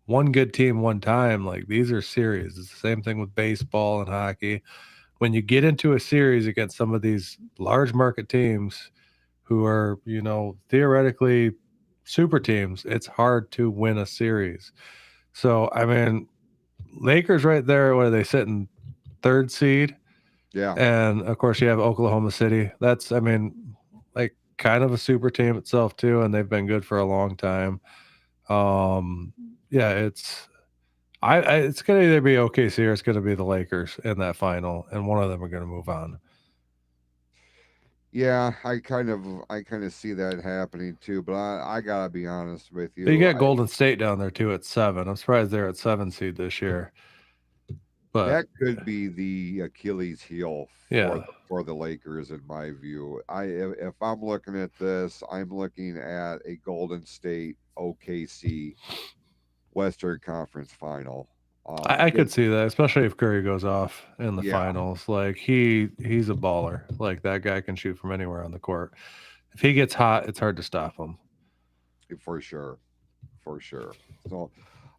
one good team one time. Like these are series. It's the same thing with baseball and hockey. When you get into a series against some of these large market teams who are theoretically super teams, it's hard to win a series. So I mean, Lakers right there, where they sitting third seed, Yeah. and of course you have Oklahoma City. That's I mean, like kind of a super team itself too, and they've been good for a long time. Um, yeah, it's gonna either be OKC or it's gonna be the Lakers in that final, and one of them are gonna move on. Yeah, I kind of see that happening too, but I gotta be honest with You you. got Golden State down there too at 7. I'm surprised they're at 7 seed this year, but That could be the Achilles heel for yeah, the Lakers, in my view. If I'm looking at this, I'm looking at a Golden State OKC Western Conference final. I Just could see that, especially if Curry goes off in the yeah, finals. Like he's a baller. Like that guy can shoot from anywhere on the court. If he gets hot, it's hard to stop him. for sure, for sure. So,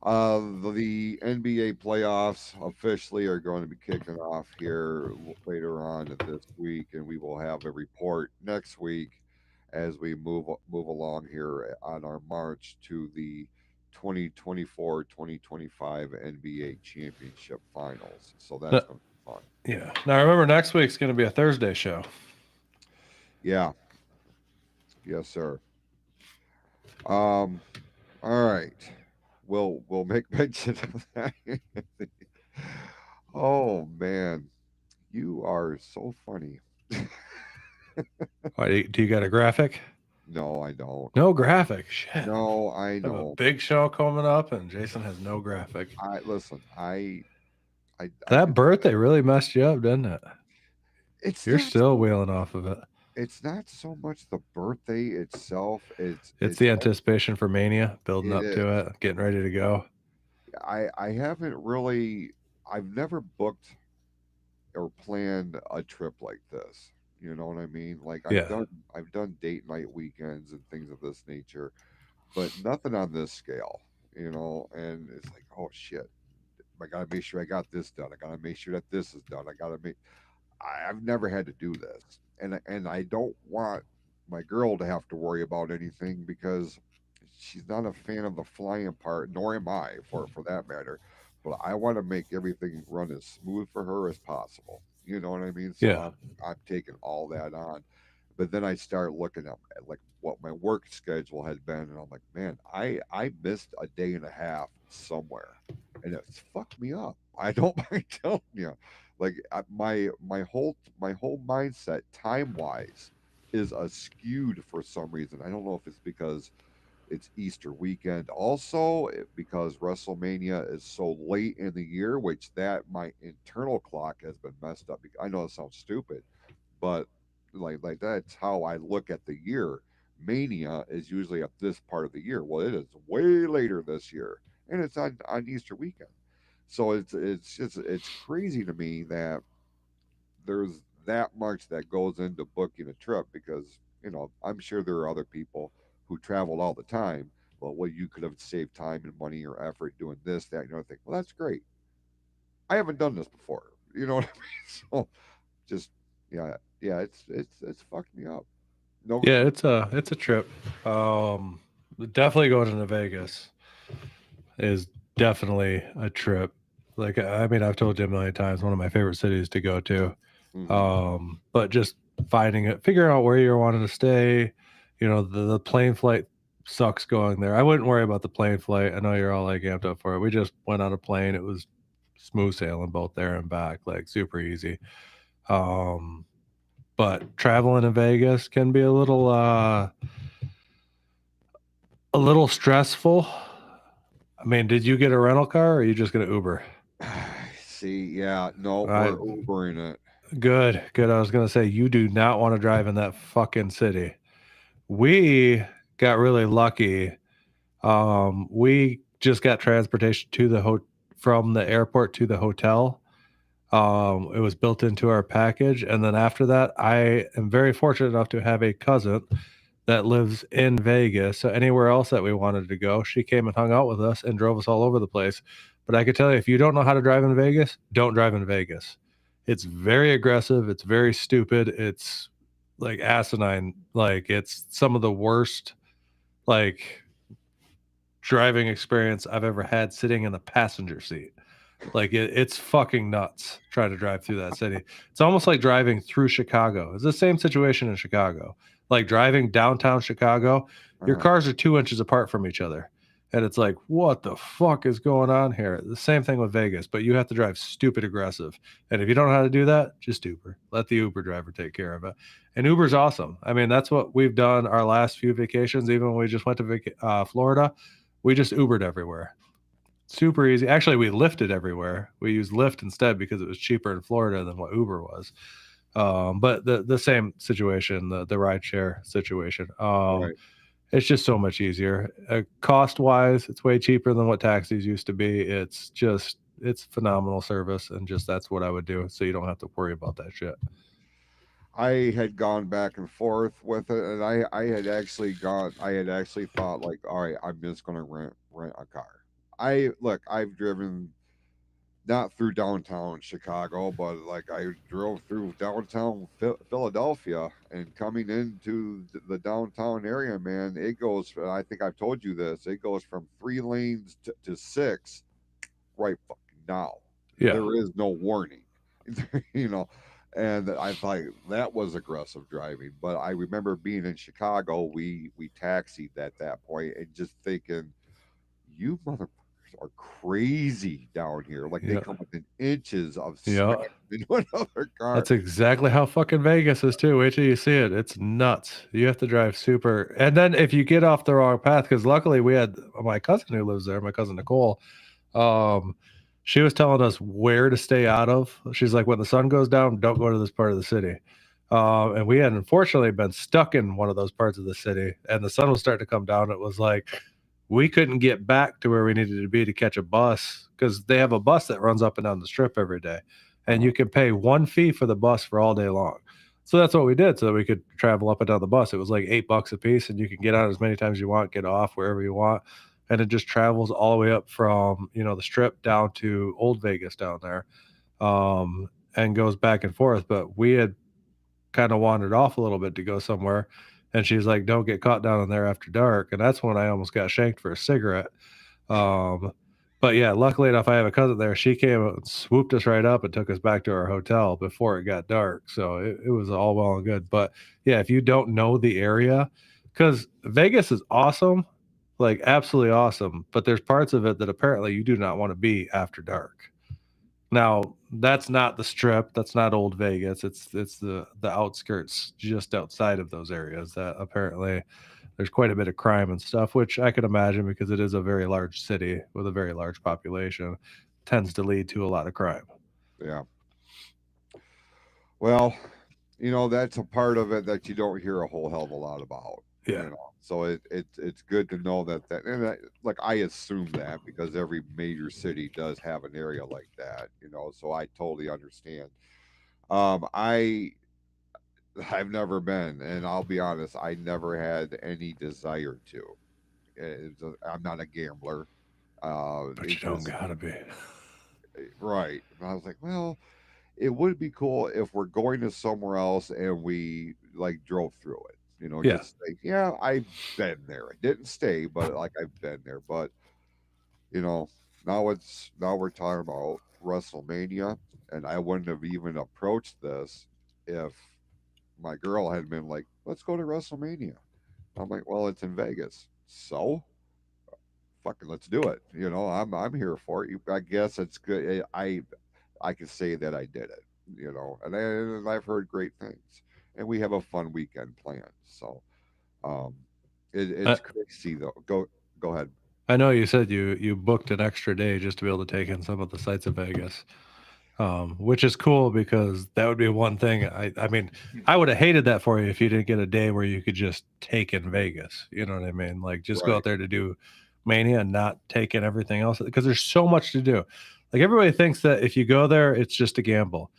the NBA playoffs officially are going to be kicking off here later on this week, and we will have a report next week as we move along here on our march to the 2024-2025 NBA Championship Finals. So No, that's going to be fun. yeah. Now remember, next week's going to be a Thursday show. Yeah. Yes, sir. All right. We'll make mention of that. Oh man, you are so funny. Why, do you got a graphic? No, I don't. No graphic. Shit. No, I I have a know. big show coming up, and Jason has no graphic. I listen. I That do. birthday really messed you up, didn't it? It's You're not still so. wheeling off of it. It's not so much the birthday itself. It's the anticipation for Mania, building it up is. to it, getting ready to go. I haven't really. I've never booked or planned a trip like this. You know what I mean? Like Yeah. I've done date night weekends and things of this nature, but nothing on this scale. You know, and it's like, oh shit, I gotta make sure I got this done. I gotta make sure that this is done. I gotta make. I've never had to do this, and I don't want my girl to have to worry about anything because she's not a fan of the flying part, nor am I, for that matter. But I want to make everything run as smooth for her as possible. You know what I mean? So Yeah. I'm taking all that on. But then I start looking at like what my work schedule had been, and I'm like, man, I missed a day and a half somewhere, and it's fucked me up. I don't mind telling you, like my whole mindset time wise is skewed for some reason. I don't know if it's because it's Easter weekend. Also, because WrestleMania is so late in the year, which that my internal clock has been messed up. I know it sounds stupid, but like that's how I look at the year. Mania is usually at this part of the year. Well, it is way later this year, and it's on Easter weekend. So it's crazy to me that there's that much that goes into booking a trip because I'm sure there are other people who travel all the time. Well, you could have saved time and money or effort doing this, that, and the other thing. Well, that's great. I haven't done this before. You know what I mean? So just yeah, it's fucked me up. No, Yeah, it's a trip. Definitely going to Vegas is definitely a trip. Like, I mean, I've told you a million times, one of my favorite cities to go to. But just finding it, figuring out where you're wanting to stay. The plane flight sucks going there. I wouldn't worry about the plane flight. I know you're all like amped up for it. We just went on a plane. It was smooth sailing both there and back, like super easy. But traveling in Vegas can be a little stressful. I mean, did you get a rental car or are you just gonna Uber? see, yeah, no, I we're Ubering it. Good, good. I was gonna say you do not want to drive in that fucking city. We got really lucky. We just got transportation to from the airport to the hotel. It was built into our package, and then after that, I am very fortunate enough to have a cousin that lives in Vegas. So anywhere else that we wanted to go, she came and hung out with us and drove us all over the place. But I could tell you, if you don't know how to drive in Vegas, don't drive in Vegas. It's very aggressive. It's very stupid. It's like asinine. Like it's some of the worst like driving experience I've ever had sitting in the passenger seat. Like it's fucking nuts trying to drive through that city. It's almost like driving through Chicago. It's the same situation in Chicago. Like driving downtown Chicago, your Uh-huh. cars are 2 inches apart from each other. And it's like, what the fuck is going on here? The same thing with Vegas, but you have to drive stupid aggressive. And if you don't know how to do that, just Uber. Let the Uber driver take care of it. And Uber's awesome. I mean, that's what we've done our last few vacations. Even when we just went to Florida, we just Ubered everywhere. Super easy. Actually, we Lyfted everywhere. We used Lyft instead because it was cheaper in Florida than what Uber was. But the same situation, the ride share situation. Right. It's just so much easier. Cost wise, it's way cheaper than what taxis used to be. It's phenomenal service, and just that's what I would do, so you don't have to worry about that shit. I had gone back and forth with it, and I had actually thought like, all right, I'm just gonna rent a car. I've driven not through downtown Chicago, but like I drove through downtown Philadelphia and coming into the downtown area, man, it goes. I think I've told you this. It goes from 3 lanes to six right fucking now. Yeah. There is no warning, you know. And I thought that was aggressive driving. But I remember being in Chicago, we taxied at that point and just thinking, you motherfuckers are crazy down here. Like they Yeah. come within inches of Yeah. smashing into another car. That's exactly how fucking Vegas is too. Wait till you see it. It's nuts. You have to drive super. And then if you get off the wrong path, because luckily we had my cousin who lives there, my cousin Nicole. Um, she was telling us where to stay out of. She's like, when the sun goes down, don't go to this part of the city. And we had unfortunately been stuck in one of those parts of the city, and the sun was starting to come down. It was like we couldn't get back to where we needed to be to catch a bus because they have a bus that runs up and down the strip every day, and you can pay one fee for the bus for all day long. So that's what we did so that we could travel up and down the bus. It was like $8 a piece, and you can get on as many times as you want, get off wherever you want. And it just travels all the way up from, the strip down to Old Vegas down there, and goes back and forth. But we had kind of wandered off a little bit to go somewhere. And she's like, don't get caught down in there after dark. And that's when I almost got shanked for a cigarette. Um, but yeah, luckily enough, I have a cousin there. She came and swooped us right up and took us back to our hotel before it got dark. So it was all well and good. But yeah, if you don't know the area, because Vegas is awesome, like absolutely awesome, but there's parts of it that apparently you do not want to be after dark. Now, that's not the strip, that's not Old Vegas. It's the outskirts just outside of those areas that apparently there's quite a bit of crime and stuff, which I could imagine because it is a very large city with a very large population, tends to lead to a lot of crime. Yeah. Well, that's a part of it that you don't hear a whole hell of a lot about. Yeah. So it's good to know that, like I assume that because every major city does have an area like that. So I totally understand. I I've never been, and I'll be honest, I never had any desire to. I'm not a gambler. But you It don't just gotta be. right. And I was like, well, it would be cool if we're going to somewhere else and we like drove through it. Yeah. Just like, yeah, I've been there. I didn't stay, but like I've been there. But you know, now we're talking about WrestleMania, and I wouldn't have even approached this if my girl had been like, "Let's go to WrestleMania." I'm like, "Well, it's in Vegas, so fucking let's do it." I'm here for it. I guess it's good. I can say that I did it. And I've heard great things, and we have a fun weekend planned. So, um, I, it's crazy though. Go ahead. I know you said you booked an extra day just to be able to take in some of the sights of Vegas. Which is cool because that would be one thing. I mean, I would have hated that for you if you didn't get a day where you could just take in Vegas. You know what I mean? Like just go Right. out there to do Mania and not take in everything else because there's so much to do. Like everybody thinks that if you go there, it's just a gamble.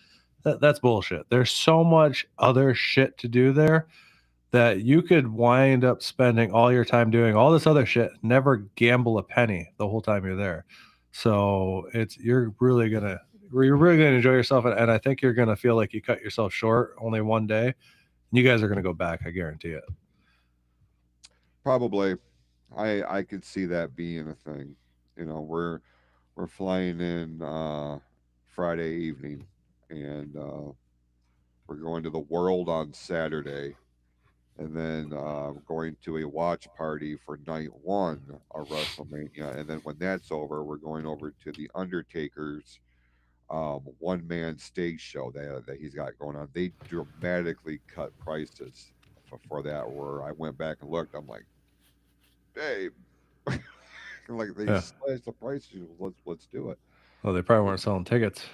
That's bullshit. There's so much other shit to do there that you could wind up spending all your time doing all this other shit, never gamble a penny the whole time you're there. So you're really gonna enjoy yourself, and I think you're gonna feel like you cut yourself short only one day. You guys are gonna go back, I guarantee it. Probably. I could see that being a thing. We're flying in Friday evening, and we're going to the World on Saturday, and then going to a watch party for night one of WrestleMania, and then when that's over, we're going over to the Undertaker's one man stage show that he's got going on. They dramatically cut prices for that. Where I went back and looked, I'm like, babe, like they Yeah. slashed the prices. Let's do it. Well, they probably weren't selling tickets.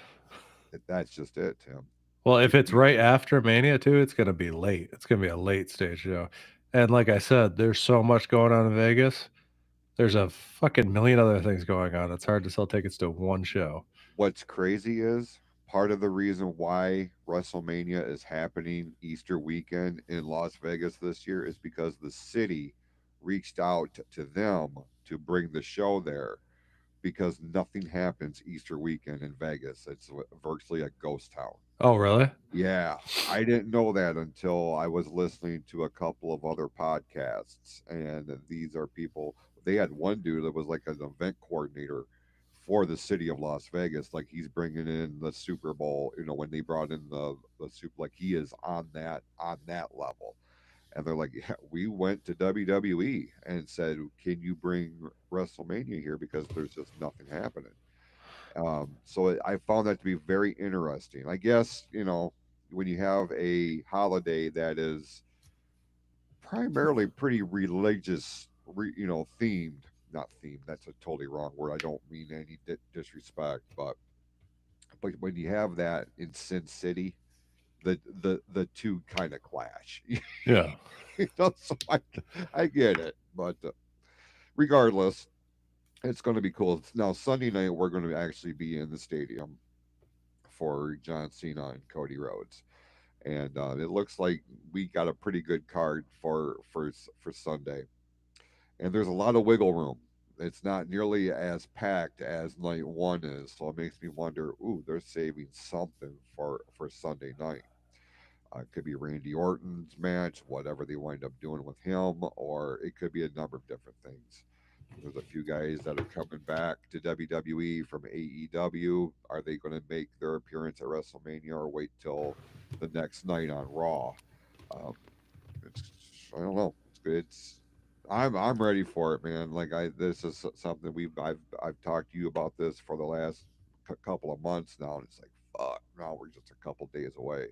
That's just it, Tim. Well, if If it's you, right after Mania too, it's gonna be late. It's gonna be a late stage show. And like I said, there's so much going on in Vegas. There's a fucking million other things going on. It's hard to sell tickets to one show. what's crazy is part of the reason why WrestleMania is happening Easter weekend in Las Vegas this year is because the city reached out to them to bring the show there. because nothing happens Easter weekend in Vegas. It's virtually a ghost town. Oh, really? Yeah, I didn't know that until I was listening to a couple of other podcasts, and these are people. They had one dude that was like an event coordinator for the city of Las Vegas, like he's bringing in the Super Bowl. You know, when they brought in the Super, like he is on that level. And they're like, yeah, we went to WWE and said, can you bring WrestleMania here because there's just nothing happening. So I found that to be very interesting. I guess, when you have a holiday that is primarily pretty religious, themed, not themed, that's a totally wrong word. I don't mean any disrespect, but when you have that in Sin City, the two kind of clash. Yeah. So I get it, but regardless, it's going to be cool. Now Sunday night we're going to actually be in the stadium for John Cena and Cody Rhodes, and it looks like we got a pretty good card for Sunday, and there's a lot of wiggle room. It's not nearly as packed as night one is, so it makes me wonder. Ooh, they're saving something for Sunday night. It could be Randy Orton's match, whatever they wind up doing with him, or it could be a number of different things. There's a few guys that are coming back to WWE from AEW. Are they going to make their appearance at WrestleMania or wait till the next night on Raw? Um, it's I don't know. It's good. I'm ready for it, man. Like this is something I've talked to you about this for the last couple of months now, and it's like fuck. Now we're just a couple days away.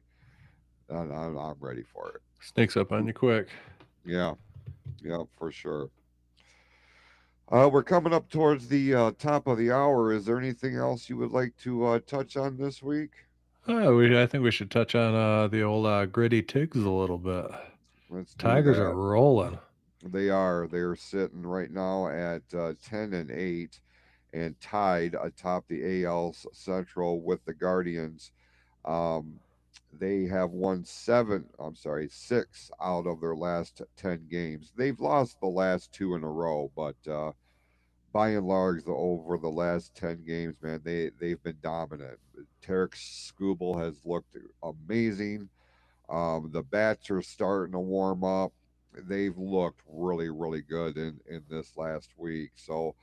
And I'm ready for it. Sneaks up on you quick. Yeah, yeah, for sure. We're coming up towards the top of the hour. Is there anything else you would like to touch on this week? I think we should touch on the old gritty Tigs a little bit. Let's do Tigers are that. rolling. They are. They're sitting right now at 10-8 and tied atop the AL Central with the Guardians. Um, they have won six out of their last 10 games. They've lost the last two in a row, but by and large, over the last 10 games, man, they've been dominant. Tarek Skubal has looked amazing. The bats are starting to warm up. They've looked really, really good in this last week. So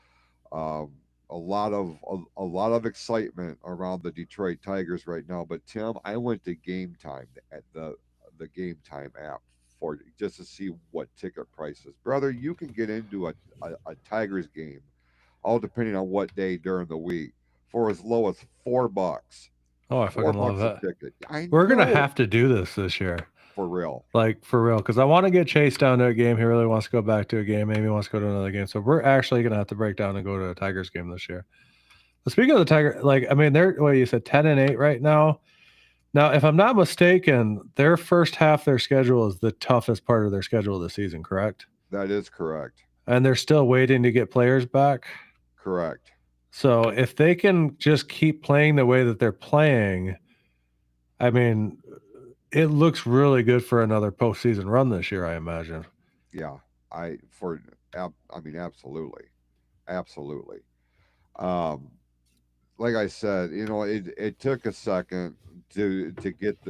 um, a lot of excitement around the Detroit Tigers right now. But Tim, I went to Game Time at the Game Time app for just to see what ticket prices. Brother, you can get into a Tigers game, all depending on what day during the week, for as low as $4. Oh, I Four fucking love bucks a that. ticket. I We're gonna know, have to do this year, for real. like for real, because I want to get Chase down to a game. He really wants to go back to a game. Amy wants to go to another game. So we're actually gonna have to break down and go to a Tigers game this year. But speaking of the Tiger, like I mean, they're what you said 10-8 right now. Now, if I'm not mistaken, their first half of their schedule is the toughest part of their schedule of the season, correct? That is correct. And they're still waiting to get players back. Correct. So if they can just keep playing the way that they're playing, I mean, it looks really good for another postseason run this year, I imagine. Yeah. I mean, absolutely. Absolutely. Um, like I said, it took a second to get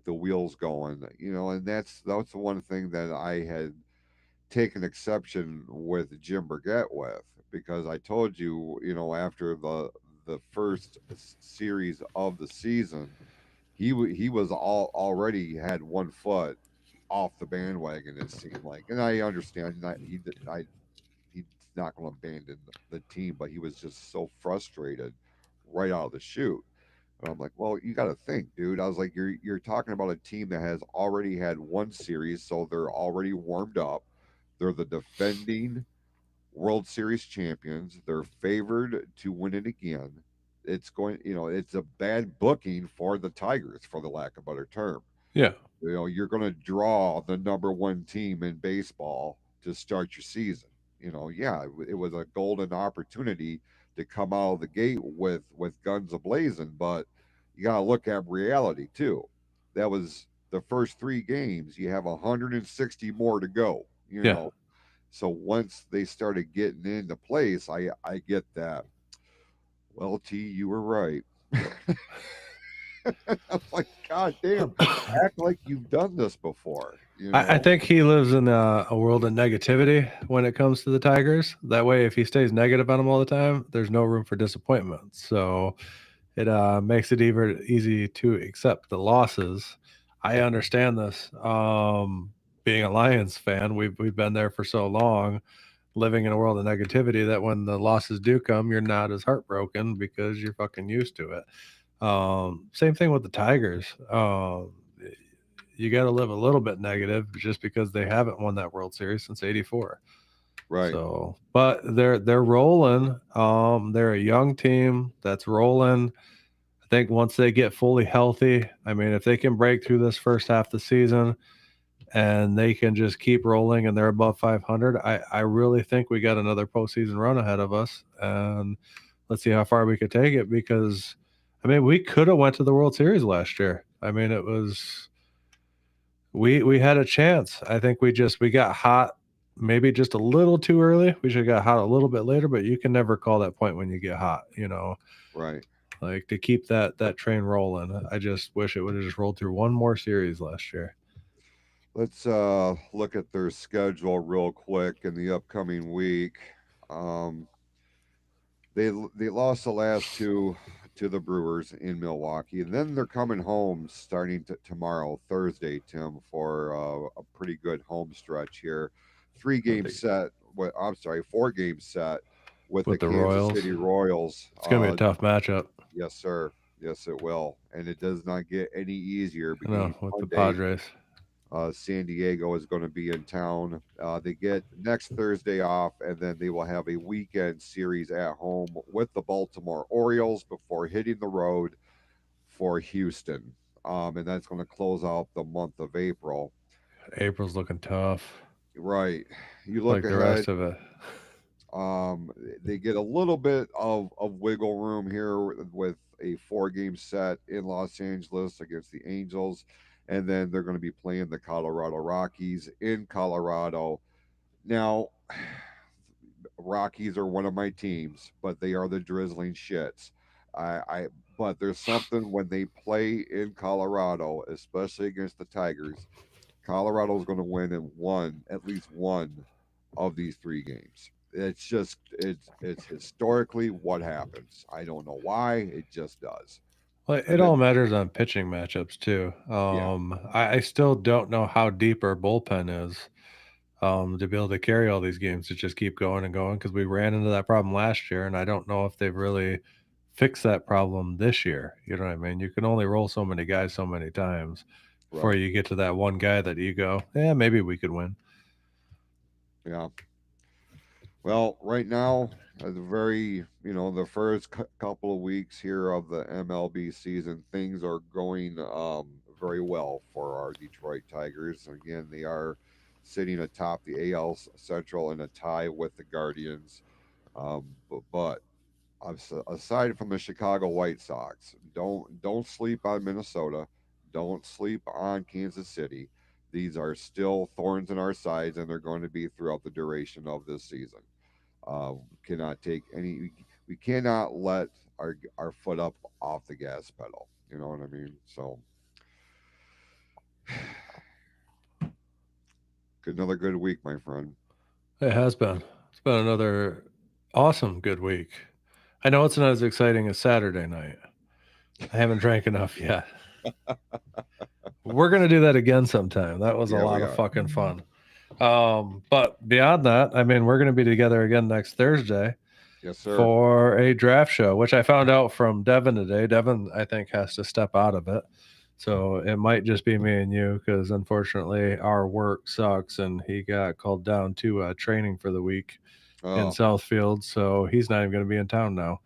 the wheels going, and that's the one thing that I had taken exception with Jim Burgett with, because I told you, after the first series of the season, he was already had one foot off the bandwagon. It seemed like, and I understand that he's not going to abandon the team, but he was just so frustrated right out of the chute. And I'm like, well, you got to think, dude. I was like, you're talking about a team that has already had one series, so they're already warmed up. They're the defending World Series champions. They're favored to win it again. It's a bad booking for the Tigers, for the lack of a better term. Yeah. You're going to draw the number one team in baseball to start your season. Yeah, it was a golden opportunity to come out of the gate with guns ablazing, but you got to look at reality too. That was the first three games. You have 160 more to go. Yeah. So once they started getting into place, I get that. Well, T, you were right. I'm like, God damn, act like you've done this before, you I know? think he lives in a world of negativity when it comes to the Tigers. That way, if he stays negative on them all the time, there's no room for disappointment. So it makes it even easy to accept the losses. I understand this. Being a Lions fan, we've been there for so long, living in a world of negativity that when the losses do come, you're not as heartbroken because you're fucking used to it. Same thing with the Tigers. You got to live a little bit negative just because they haven't won that World Series since '84. Right. So, but they're rolling. They're a young team that's rolling. I think once they get fully healthy, I mean, if they can break through this first half of the season and they can just keep rolling and they're above 500, I really think we got another postseason run ahead of us. And let's see how far we could take it because, I mean, we could have went to the World Series last year. I mean, it was we had a chance. I think we got hot maybe just a little too early. We should have got hot a little bit later, but you can never call that point when you get hot, Right. like to keep that train rolling. I just wish it would have just rolled through one more series last year. Let's look at their schedule real quick in the upcoming week. Um, they lost the last two to the Brewers in Milwaukee, and then they're coming home starting tomorrow, Thursday, Tim, for a pretty good home stretch here. Three With game the set. I'm sorry, 4 game set with the with the Kansas Royals. City Royals. It's gonna be a tough matchup. Yes, sir. Yes, it will, and it does not get any easier I know beginning with the Monday. Padres. San Diego is going to be in town. They get next Thursday off, and then they will have a weekend series at home with the Baltimore Orioles before hitting the road for Houston. And that's going to close out the month of April. April's looking tough, Right. You look like the ahead. rest of it. They get a little bit of wiggle room here with a 4 game set in Los Angeles against the Angels. And then they're going to be playing the Colorado Rockies in Colorado. Now, Rockies are one of my teams, but they are the drizzling shits. I but there's something when they play in Colorado, especially against the Tigers. Colorado's going to win in at least one of these 3 games. It's just it's historically what happens. I don't know why, it just does. Well, And it all then matters on pitching matchups too. yeah, I still don't know how deep our bullpen is to be able to carry all these games to just keep going and going because we ran into that problem last year, and I don't know if they've really fixed that problem this year. You know what I mean? You can only roll so many guys so many times before right. you get to that one guy that you go, yeah, maybe we could win. Yeah. Well, right now, the the first couple of weeks here of the MLB season, things are going very well for our Detroit Tigers. Again, they are sitting atop the AL Central in a tie with the Guardians. But aside from the Chicago White Sox, don't sleep on Minnesota. Don't sleep on Kansas City. These are still thorns in our sides, and they're going to be throughout the duration of this season. Cannot take any. We cannot let our foot up off the gas pedal. You know what I mean? So another good week, my friend. It has been. It's been another awesome, good week. I know it's not as exciting as Saturday night. I haven't drank enough yet. We're gonna do that again sometime. That was a Yeah, lot we of are. fucking fun. But beyond that, I mean, we're gonna be together again next Thursday Yes, sir. for a draft show, which I found out from Devin today. Devin, I think, has to step out of it. So it might just be me and you because unfortunately our work sucks and he got called down to training for the week in Oh, Southfield. So he's not even going to be in town now.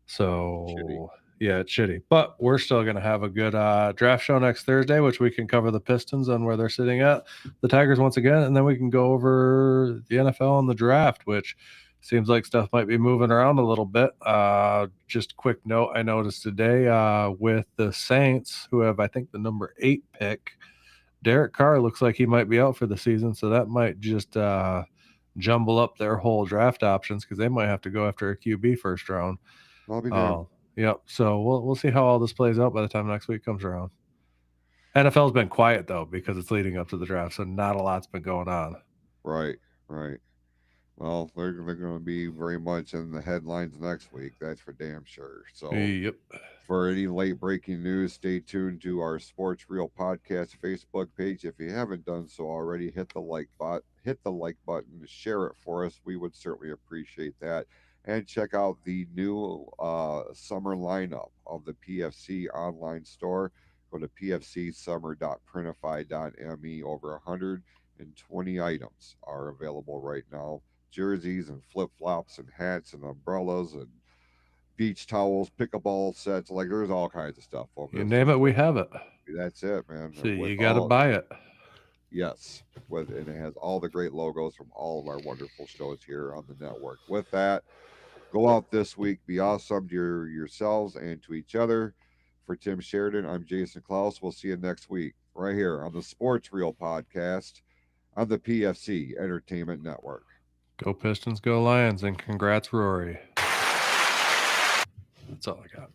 shitty. So yeah, it's shitty. But we're still going to have a good draft show next Thursday, which we can cover the Pistons on where they're sitting at, the Tigers once again, and then we can go over the NFL and the draft, which seems like stuff might be moving around a little bit. Just a quick note I noticed today with the Saints, who have, I think, the number 8 pick, Derek Carr looks like he might be out for the season. So that might just jumble up their whole draft options because they might have to go after a QB first round. I'll be there. Yep. So we'll see how all this plays out by the time next week comes around. NFL's been quiet though because it's leading up to the draft, so not a lot's been going on. Right. Well, they're going to be very much in the headlines next week. That's for damn sure. So, Yep. for any late breaking news, stay tuned to our Sports Real Podcast Facebook page. If you haven't done so already, hit the like button, share it for us. We would certainly appreciate that. And check out the new summer lineup of the PFC online store. Go to pfcsummer.printify.me. Over 120 items are available right now. Jerseys and flip flops and hats and umbrellas and beach towels, pickleball sets. Like there's all kinds of stuff over You this. name it, we have it. That's it, man. See, With you got to all buy it. yes, and it has all the great logos from all of our wonderful shows here on the network. With that, go out this week, be awesome to yourselves and to each other. For Tim Sheridan, I'm Jason Clouse. We'll see you next week right here on the Sports Reel podcast on the PFC Entertainment Network. Go Pistons, go Lions, and congrats, Rory. That's all I got.